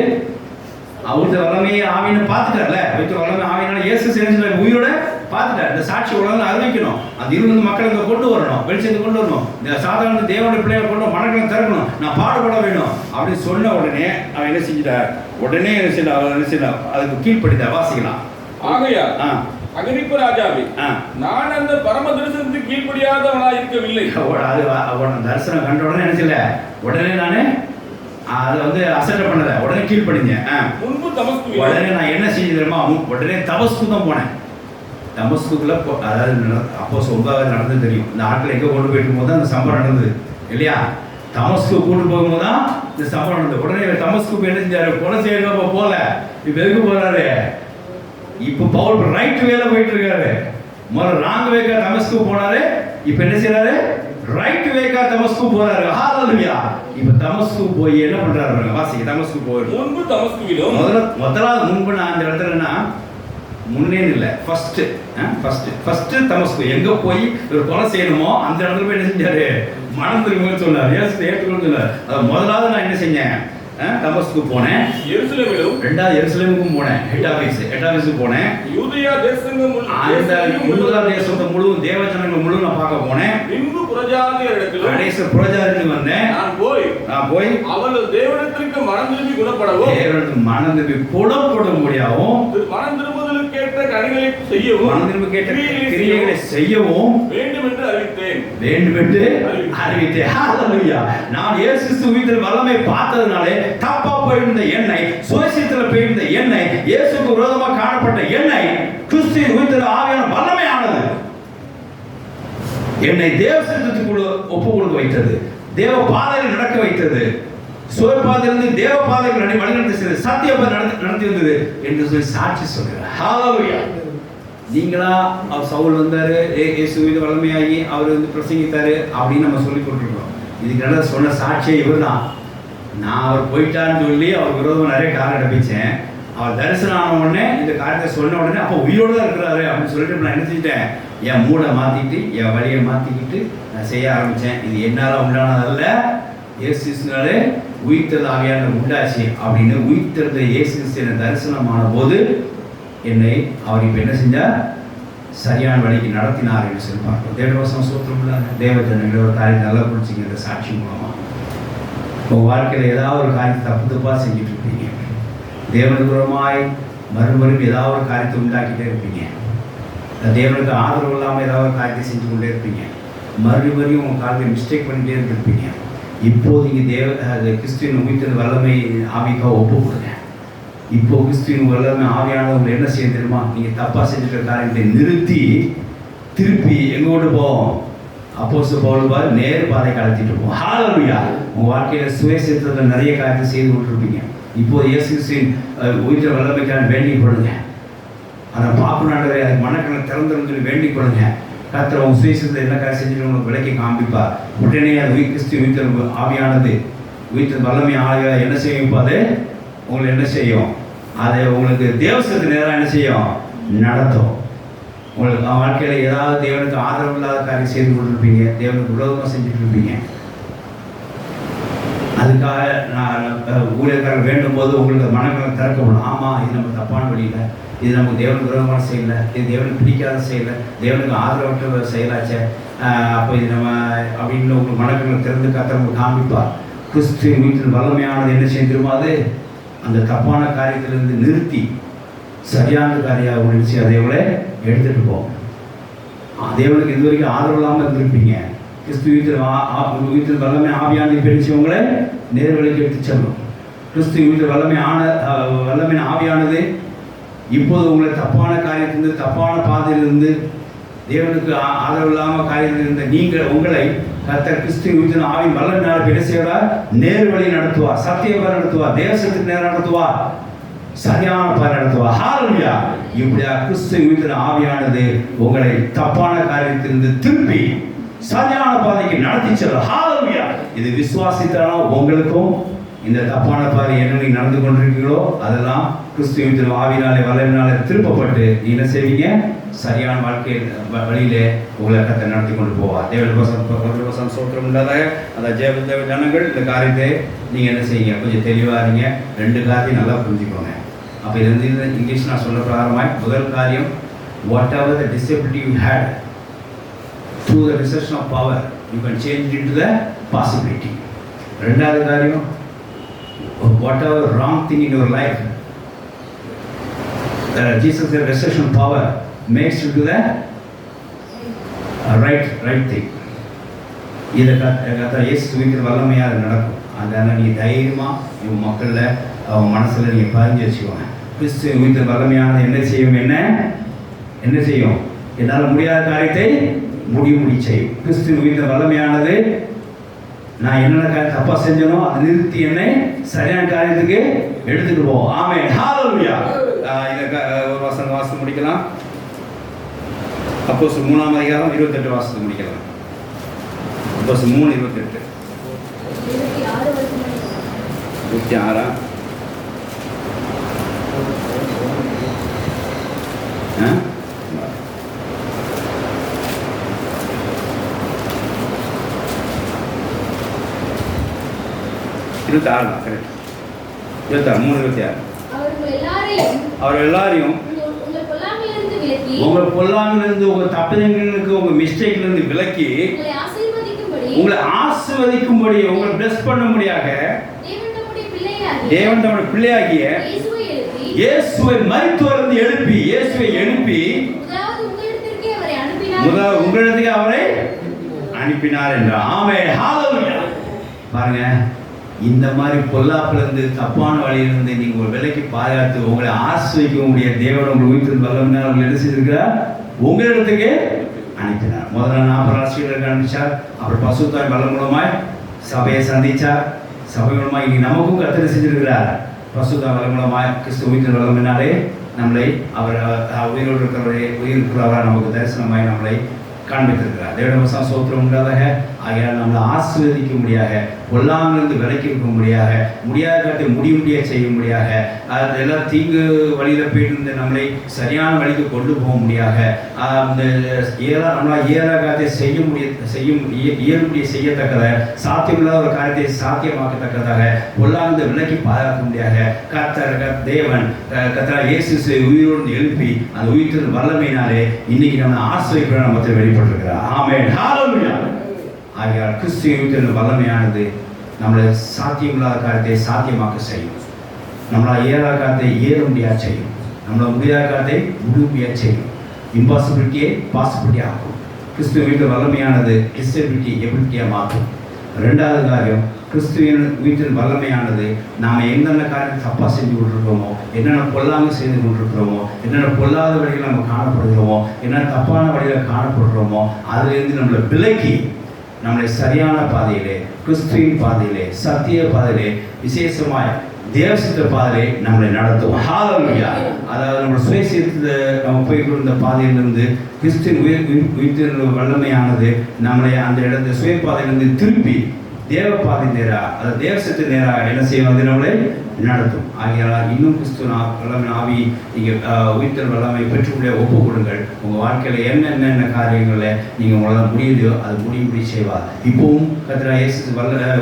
அவருடைய வல்லமையை ஆவின்னு பார்த்துட்டார்ல. உயிர்த்த வல்லமை ஆவினால இயேசு செஞ்ச உயிரோட பார்த்துட்டார். இந்த சாட்சி உலகம் அறிவிக்கணும், அந்த இருந்த மக்களை இங்கே கொண்டு வரணும், வெளிச்சத்தை கொண்டு வரணும், இந்த சாதாரண தேவனுடைய பிள்ளைகளை கொண்டு மனங்களை திறக்கணும், நான் பாடுபட வேணும் அப்படின்னு சொன்ன உடனே அவன் என்ன செஞ்சிட்டார், உடனே என்ன செய்யலாம், அதுக்கு கீழ்படித்தார். வாசிக்கலாம். ஆகையா அகிரிப்ப ராஜாவே, நான் அந்த பரம தரிசனத்துக்கு கீழ்படியாதவனா இருக்கவில்லை. அது தரிசனம் கண்ட உடனே என்ன செய்யல, உடனே நானு அதை அசட்டை பண்ணல, உடனே கீழ்படிங்க. முன்பு தமஸ்கு உடனே நான் என்ன செஞ்சு தெரியுமா, உடனே தமஸ்கு தான் போனேன். தமஸ்குல அதாவது அப்போ சொல்லாத நடந்தது தெரியும். இந்த ஆட்களை எங்கே கொண்டு போயிட்டு போது அந்த சம்பவம் நடந்தது இல்லையா, தமஸ்கு கூட்டு போகும்போது தான் இந்த சம்பவம் நடந்தது. உடனே தமஸ்கு என்ன செஞ்சாரு, கொலை செய்யறப்ப போல இப்ப எதுக்கு போறாரு, இப்ப பவுல் ரைட் வேலை போயிட்டு இருக்காரு. முதல்ல ராங் வேக்கா தமஸ்கு போனாரு, இப்ப என்ன செய்யறாரு, ரைட் வேக்கா தமஸ்கு போறாரு. ஹalleluya. இப்ப தமஸ்கு போய் என்ன பண்றாரு, வாசிக்க. தமஸ்கு போய் முன்பு தமஸ்குவிலும் முதலாவது முன்பு நான் அந்த இடத்துலன்னா முன்னே இல்லை, ஃபர்ஸ்ட் தமஸ்கு எங்க போய் ஒரு கொலை செய்யணுமோ அந்த இடத்துல போய் என்ன செஞ்சாரு, மனம் திரும்ப சொன்னார், ஏற்றுக்கொண்டு சொன்னார். அது முதலாவது நான் என்ன செஞ்சேன், தமஸ்கு போனேன், எருசலேமிலும் ரெண்டாவது எருசலேமுக்கும் போனேன், ஹெட் ஆபீஸுக்கு போனேன். யூதேயா தேசங்கள் அந்த யூதா தேசத்தை முழுவதும் தேவ ஜனங்கள் முழு நான் பார்க்க போனேன். பின்பு புறஜாதியரிடத்திலும் கடைசி புறஜாதிக்கு வந்தேன். நான் போய் அவர்கள் தேவனிடத்திற்கு மனம் திரும்பி குணப்படவும், தேவனுக்கு மனம் திரும்பி குணப்பட முடியாவும், மனம் திரும்புதலுக்கு ஏற்ற கனிகளை செய்யவும், மனம் திரும்பி கேட்ட கிரியைகளை செய்யவும் வேண்டும் என்று அறிவித்தேன். ஹல்லேலூயா. நான் இயேசு கிறிஸ்து உயிர்த்தெழுந்த வல்லமை பார்த்ததனாலே தப்பா போயிருந்த எண்ணெய், சுயசித்தல போயிருந்த எண்ணெய், இயேசுக்கு விரோதமாக காணப்பட்ட எண்ணெய் கிறிஸ்துவின் உயிர்த்தெழுந்த ஆவியான வல்லமையானது என்னை தேவ சித்தத்துக்குள்ள ஒப்பு கொடுக்க வைத்தது, தேவ பாதையில் நடக்க வைத்தது, சுயபாதையிலிருந்து தேவ பாதைகள் வழிநடத்தி செய்தது, சத்திய நடத்தி வந்தது என்று சொல்லி சாட்சி சொல்கிறார். ஹல்லேலூயா. நீங்களா அவர் சவுல் வந்தாரு, இயேசு மீது வல்லமையாகி அவர் பிரசங்கித்தாரு அப்படின்னு நம்ம சொல்லி கொண்டிருக்கிறோம். இதுக்கு நல்லா சொன்ன சாட்சியை இவர் தான். நான் அவர் போயிட்டான்னு சொல்லி அவர் விரோதம் நிறைய காரணம் அனுப்பிச்சேன். அவர் தரிசனம் ஆன உடனே இந்த காரியத்தை சொன்ன உடனே அப்போ உயிரோடு தான் இருக்கிறாரு அப்படின்னு சொல்லிட்டு நான் என்ன செஞ்சிட்டேன், என் மூடை மாற்றிட்டு என் வழியை மாற்றிக்கிட்டு நான் செய்ய ஆரம்பித்தேன். இது என்னால் உண்டானதல்ல, இயேசுனாலே உயிர்த்தல் ஆகியான உண்டாச்சு அப்படின்னு உயிர்த்தெழுந்த இயேசு கிறிஸ்து தரிசனமான போது என்னை அவர் இப்போ என்ன செஞ்சார், சரியான வழிக்கு நடத்தினார் என்று சொல்லி பார்க்கிறோம். தேவவசம் சூத்திரம் தேவ ஜனங்களோட காரியத்தை நல்லா பிடிச்சிங்க. இந்த சாட்சி மூலமாக உங்கள் வாழ்க்கையில் ஏதாவது ஒரு காரியத்தை தப்பாக செஞ்சுட்டு இருப்பீங்க. தேவனுக்கு தூரமாய் மறுபடியும் ஏதாவது ஒரு காரியத்தை உண்டாக்கிட்டே இருப்பீங்க. தேவனுக்கு ஆதரவு இல்லாமல் ஏதாவது ஒரு காரியத்தை செஞ்சு கொண்டே இருப்பீங்க. மறுபடியும் உங்கள் காரியத்தை மிஸ்டேக் பண்ணிகிட்டே இருந்திருப்பீங்க. இப்போது இங்கே கிறிஸ்துவின் உயிர்த்தெழுந்த வல்லமை ஆவிக்காக ஒப்பு கொடுங்க. இப்போ கிறிஸ்துவின் வல்லமை ஆவியானவங்களை என்ன செய்ய தெரியுமா, நீங்கள் தப்பாக செஞ்சுட்டு காரியத்தை நிறுத்தி திருப்பி எங்கோடு போவோம், அப்போஸ்தலர் பவுல் பாரு நேர் பாதை கடத்திட்டு போவோம். ஹல்லேலூயா. உங்கள் வாழ்க்கையில் சுயசித்தத்தில் நிறைய காரியத்தை செய்து கொண்டிருப்பீங்க. இப்போது இயேசு கிறிஸ்துவின் உயிர்த்தெழுந்த வல்லமைக்கான வேண்டிக் கொள்ளுங்க. அதை பார்க்கணுன்றதை அதுக்கு மனக்கணை திறந்துடும் சொல்லி வேண்டிக் கொள்ளுங்க. கர்த்தர் உங்கள் சுயசித்தத்தை என்ன காரியம் செஞ்சுட்டு உங்களுக்கு விளக்கி காண்பிப்பார். உடனே அது கிறிஸ்து உயிர்த்தெழுந்த ஆவியானது உயிர்த்தெழுந்த வல்லமை ஆவியாக என்ன செய்யும், அது உங்களை என்ன செய்யும், அதை உங்களுக்கு தேவசத்துக்கு நேராக என்ன செய்யும், நடத்தும். உங்களுக்கு வாழ்க்கையில் ஏதாவது தேவனுக்கு ஆதரவு இல்லாத காரியம் செய்து கொண்டிருப்பீங்க, தேவனுக்கு விரோதமாக செஞ்சுட்டு இருப்பீங்க. அதுக்காக நான் ஊழியர்கள் வேண்டும் போது உங்களுக்கு மனங்களை திறக்கப்படும். ஆமாம், இது நம்ம தப்பான வழியில், இது நமக்கு தேவனுக்கு விரோதமான செயலை, இது தேவனுக்கு பிடிக்காத செயலை, தேவனுக்கு ஆதரவற்ற செயலாச்சே, அப்போ இது நம்ம அப்படின்னு உங்களுக்கு மனங்களை திறந்து கர்த்தர் காண்பிப்பார். கிறிஸ்து உயிர்த்தெழுந்த வல்லமையானது என்ன செய்திருமாது, அந்த தப்பான காரியத்திலிருந்து நிறுத்தி சரியான காரியம் நினைச்சு அதை விட எடுத்துகிட்டு போவோம். தேவனுக்கு இது வரைக்கும் ஆதரவு இல்லாமல் இருந்திருப்பீங்க. கிறிஸ்து உயிர்த்தெழுந்த வல்லமை ஆவியானதை பிரித்து உங்களை நேர்வழிக்கு எடுத்து செல்லும். கிறிஸ்து உயிர்த்தெழுந்த வல்லமையின் ஆவியானது இப்போது உங்களை தப்பான காரியத்திலிருந்து தப்பான பாதையிலிருந்து தேவனுக்கு ஆதரவு இல்லாமல் காரியத்தில் இருந்த நீங்கள் உங்களை கர்த்தர் கிறிஸ்து உயிர்த்தெழுந்த ஆவியின் வல்லமையினால் என்ன செய்வார், நேர்வழி நடத்துவார், சத்திய பாதை நடத்துவார், தேசத்துக்கு நேரம் நடத்துவார், சரியான பாதை நடத்துவார். ஹல்லேலூயா. இப்படியா கிறிஸ்து உயிர்த்தெழுந்த ஆவியானது உங்களை தப்பான காரியத்திலிருந்து திருப்பி சரியான பாதைக்கு நடத்தி செல்லும். ஹல்லேலூயா. இது விசுவாசித்தாலும் உங்களுக்கும் இந்த தப்பான பாதை என்ன நடந்து கொண்டிருக்கீங்களோ அதெல்லாம் கிறிஸ்து உயிர்த்தெழுந்த ஆவியினாலே வல்லமையினாலே திருப்பப்பட்டு என்ன செய்வீங்க, சரியான வாழ்க்கை வழியிலே உங்களை கர்த்தர் நடத்தி கொண்டு போவார். தேவவசம் சோத்திரம் இல்லாத அந்த தேவ ஜனங்கள் இந்த காரியத்தை நீங்கள் என்ன செய்யுங்க, கொஞ்சம் தெளிவாக இருங்க. ரெண்டு காரியத்தையும் நல்லா புரிஞ்சுக்கோங்க. அப்போ இது வந்து இங்கிலீஷ் நான் சொல்ல பிரகாரமாய் முதல் காரியம், whatever the disability you had through the resurrection of power you can change into the possibility. ரெண்டாவது காரியம், whatever wrong thing in your life Jesus the resurrection power makes you do the right thing. இதை கத்த இயேசு உயிர்த்தெழுந்த வல்லமையாக நடக்கும். அதனால் நீங்கள் தைரியமாக இவங்க மக்களில் அவங்க மனசில் நீங்கள் பதிஞ்சு வச்சுக்கோங்க. கிறிஸ்து உயிர்த்தெழுந்த வல்லமையானது என்ன செய்யும், என்ன செய்யும், என்னால் முடியாத காரியத்தை முடி செய்யும். கிறிஸ்து உயிர்த்தெழுந்த வல்லமையானது நான் என்னென்ன காரியம் தப்பாக செஞ்சனோ அதை நிறுத்தி என்னை சரியான காரியத்துக்கு எடுத்துட்டு போவோம். ஆமென். ஹல்லேலூயா. இதை ஒரு வாசம் முடிக்கலாம். அப்போஸ்தலர் 3ஆம் அதிகாரம் 28 வாசத்தை முடிக்கலாம். அப்போஸ்தலர் 3:28 26 26 கரெக்ட். 23:26. அவர் எல்லாரையும் அவர் எல்லாரையும் உங்கள் பொல்லாங்கிலிருந்து விலக்கி உங்கள் பொல்லாங்கிலிருந்து, உங்கள் தப்பிதங்களுக்கு, உங்கள் மிஸ்டேக்லேருந்து விலக்கி உங்களை ஆசீர்வதிக்கும்படி உங்களை உங்களை பிளஸ் பண்ணும்படியாக தேவன் தம்முடைய பிள்ளையாகிய இயேசுவை எழுப்பி இயேசுவை மரித்தோரிலிருந்து எழுப்பி இயேசுவை எழுப்பி முதலாவது உங்களிடத்திற்கே அவரை அனுப்பினார் என்றார். ஆமென். ஹalleluya. பாருங்க, இந்த மாதிரி பொல்லாப்பிலிருந்து, தப்பான வழியிலிருந்து நீங்க ஒரு விலைக்கு பாதுகாத்து உங்களை ஆசிர்வதிக்கக்கூடிய தேவன் உங்கள் உயிர்த்தெழுந்த வல்லமையினால் உங்களை என்ன செய்திருக்கிறார்? உங்களிடத்துக்கு அனுப்பினார். முதல்ல 40 ஆசிரியர்களுக்கு அனுப்பிச்சார். அப்புறம் பசுத்தாய் வல்லம் மூலமாய் சபையை சந்திச்சார். சபை மூலமாய் இனி நமக்கும் கர்த்தர் செஞ்சிருக்கிறார். பசுத்தாய் வல்லம் மூலமாய் கிறிஸ்து உயிர்த்தெழுந்த வல்லமையினாலே நம்மளை அவர் உயிரோடு இருக்கிறவரை உயிர்க்கிறவராக நமக்கு தரிசனமாய் நம்மளை காண்பித்திருக்கிறார். தேவனுடைய சோத்திரம் உண்டாதாக. ஆகையால் நம்மளை ஆசீர்வதிக்க முடியாக, பொல்லாங்கிலிருந்து விலக்கி இருக்க முடியாக, முடியாத காலத்தை முடிய செய்ய முடியாக, அது எல்லாம் தீங்கு வழியில் போயிட்டு இருந்து நம்மளை சரியான வழிக்கு கொண்டு போக முடியாக, நம்மளால் இயலாத காரியத்தை இயல்புடைய செய்யத்தக்கத, சாத்தியமில்லாத ஒரு காரியத்தை சாத்தியமாக்கத்தக்கதாக, பொல்லாங்கிலிருந்து விலக்கி பாதுகாக்க முடியாக தேவன் கர்த்தர் இயேசு உயிரோடு எழுப்பி அந்த உயிர்த்தெழுந்த வல்லமையினாலே இன்னைக்கு நம்ம ஆசீர்வதிக்கிற நமக்கு வெளிப்பட்டிருக்கிறார். ஆமென். ஹalleluya. ஆகையால் கிறிஸ்து உயிர்த்தெழுந்த வல்லமையானது நம்மளை சாத்தியமில்லாத காரியத்தை சாத்தியமாக்க செய்யும். நம்மளால் இயலாத காரியத்தை இயல முடியாது செய்யும். நம்மளால் முடியாத காரியத்தை முடியாது செய்யும். இம்பாசிபிலிட்டியை பாசிபிலிட்டி ஆகும். கிறிஸ்து உயிர்த்தெழுந்த வல்லமையானது டிசபிலிட்டி எபிலிட்டியாக மாற்றும். ரெண்டாவது காரியம், கிறிஸ்துவின் உயிர்த்தெழுந்த வல்லமையானது நாம் என்னென்ன காரியம் தப்பாக செஞ்சு கொண்டிருக்கிறோமோ, என்னென்ன பொல்லாங்க செய்து கொண்டிருக்கிறோமோ, என்னென்ன பொல்லாத வழியில் நம்ம காணப்படுகிறோமோ, என்னென்ன தப்பான வழியில் காணப்படுகிறோமோ, அதிலிருந்து நம்மளை விலக்கி நம்மளை சரியான பாதையிலே, கிறிஸ்துவின் பாதையிலே, சத்திய பாதையிலே, விசேஷமாய் தேவசித்த பாதையிலே நம்மளை நடத்தும். ஹalleluya. அதாவது நம்ம சுயசீர்த்து நம்ம போய்கிட்டு இருந்த பாதையிலிருந்து கிறிஸ்துவின் உயிர்த்தெழுந்த வல்லமையானது நம்மளை அந்த இடத்துல சுய பாதையிலிருந்து திருப்பி தேவ பாதை நேராக, அது தேவசத்து நேராக என்ன செய்யும்? அது நம்மளை நடத்தும். ஆகையால் இன்னும் கிறிஸ்துவ வல்லமை ஆவி நீங்கள் உயிர்த்தெழுந்த வல்லமை பெற்றுக்கூடிய ஒப்பு கொடுங்கள். உங்கள் வாழ்க்கையில் என்னென்ன காரியங்களில் நீங்கள் உங்களால் முடியலையோ அது முடியும்படி செய்வார். இப்பவும் கர்த்தர் இயேசு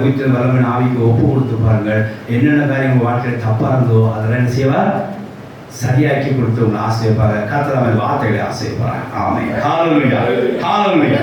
உயிர்த்தெழுந்த வல்லமை ஆவிக்கு ஒப்பு கொடுத்து பாருங்கள். என்னென்ன காரியம் உங்கள் வாழ்க்கையில் தப்பாக இருந்தோ அதெல்லாம் என்ன செய்வார்? சரியாக்கி கொடுத்து உங்களை ஆசைப்பாங்க. கர்த்தர் அவன் வார்த்தைகளை ஆசைப்பாங்க. ஆமென். ஹalleluya. ஹalleluya.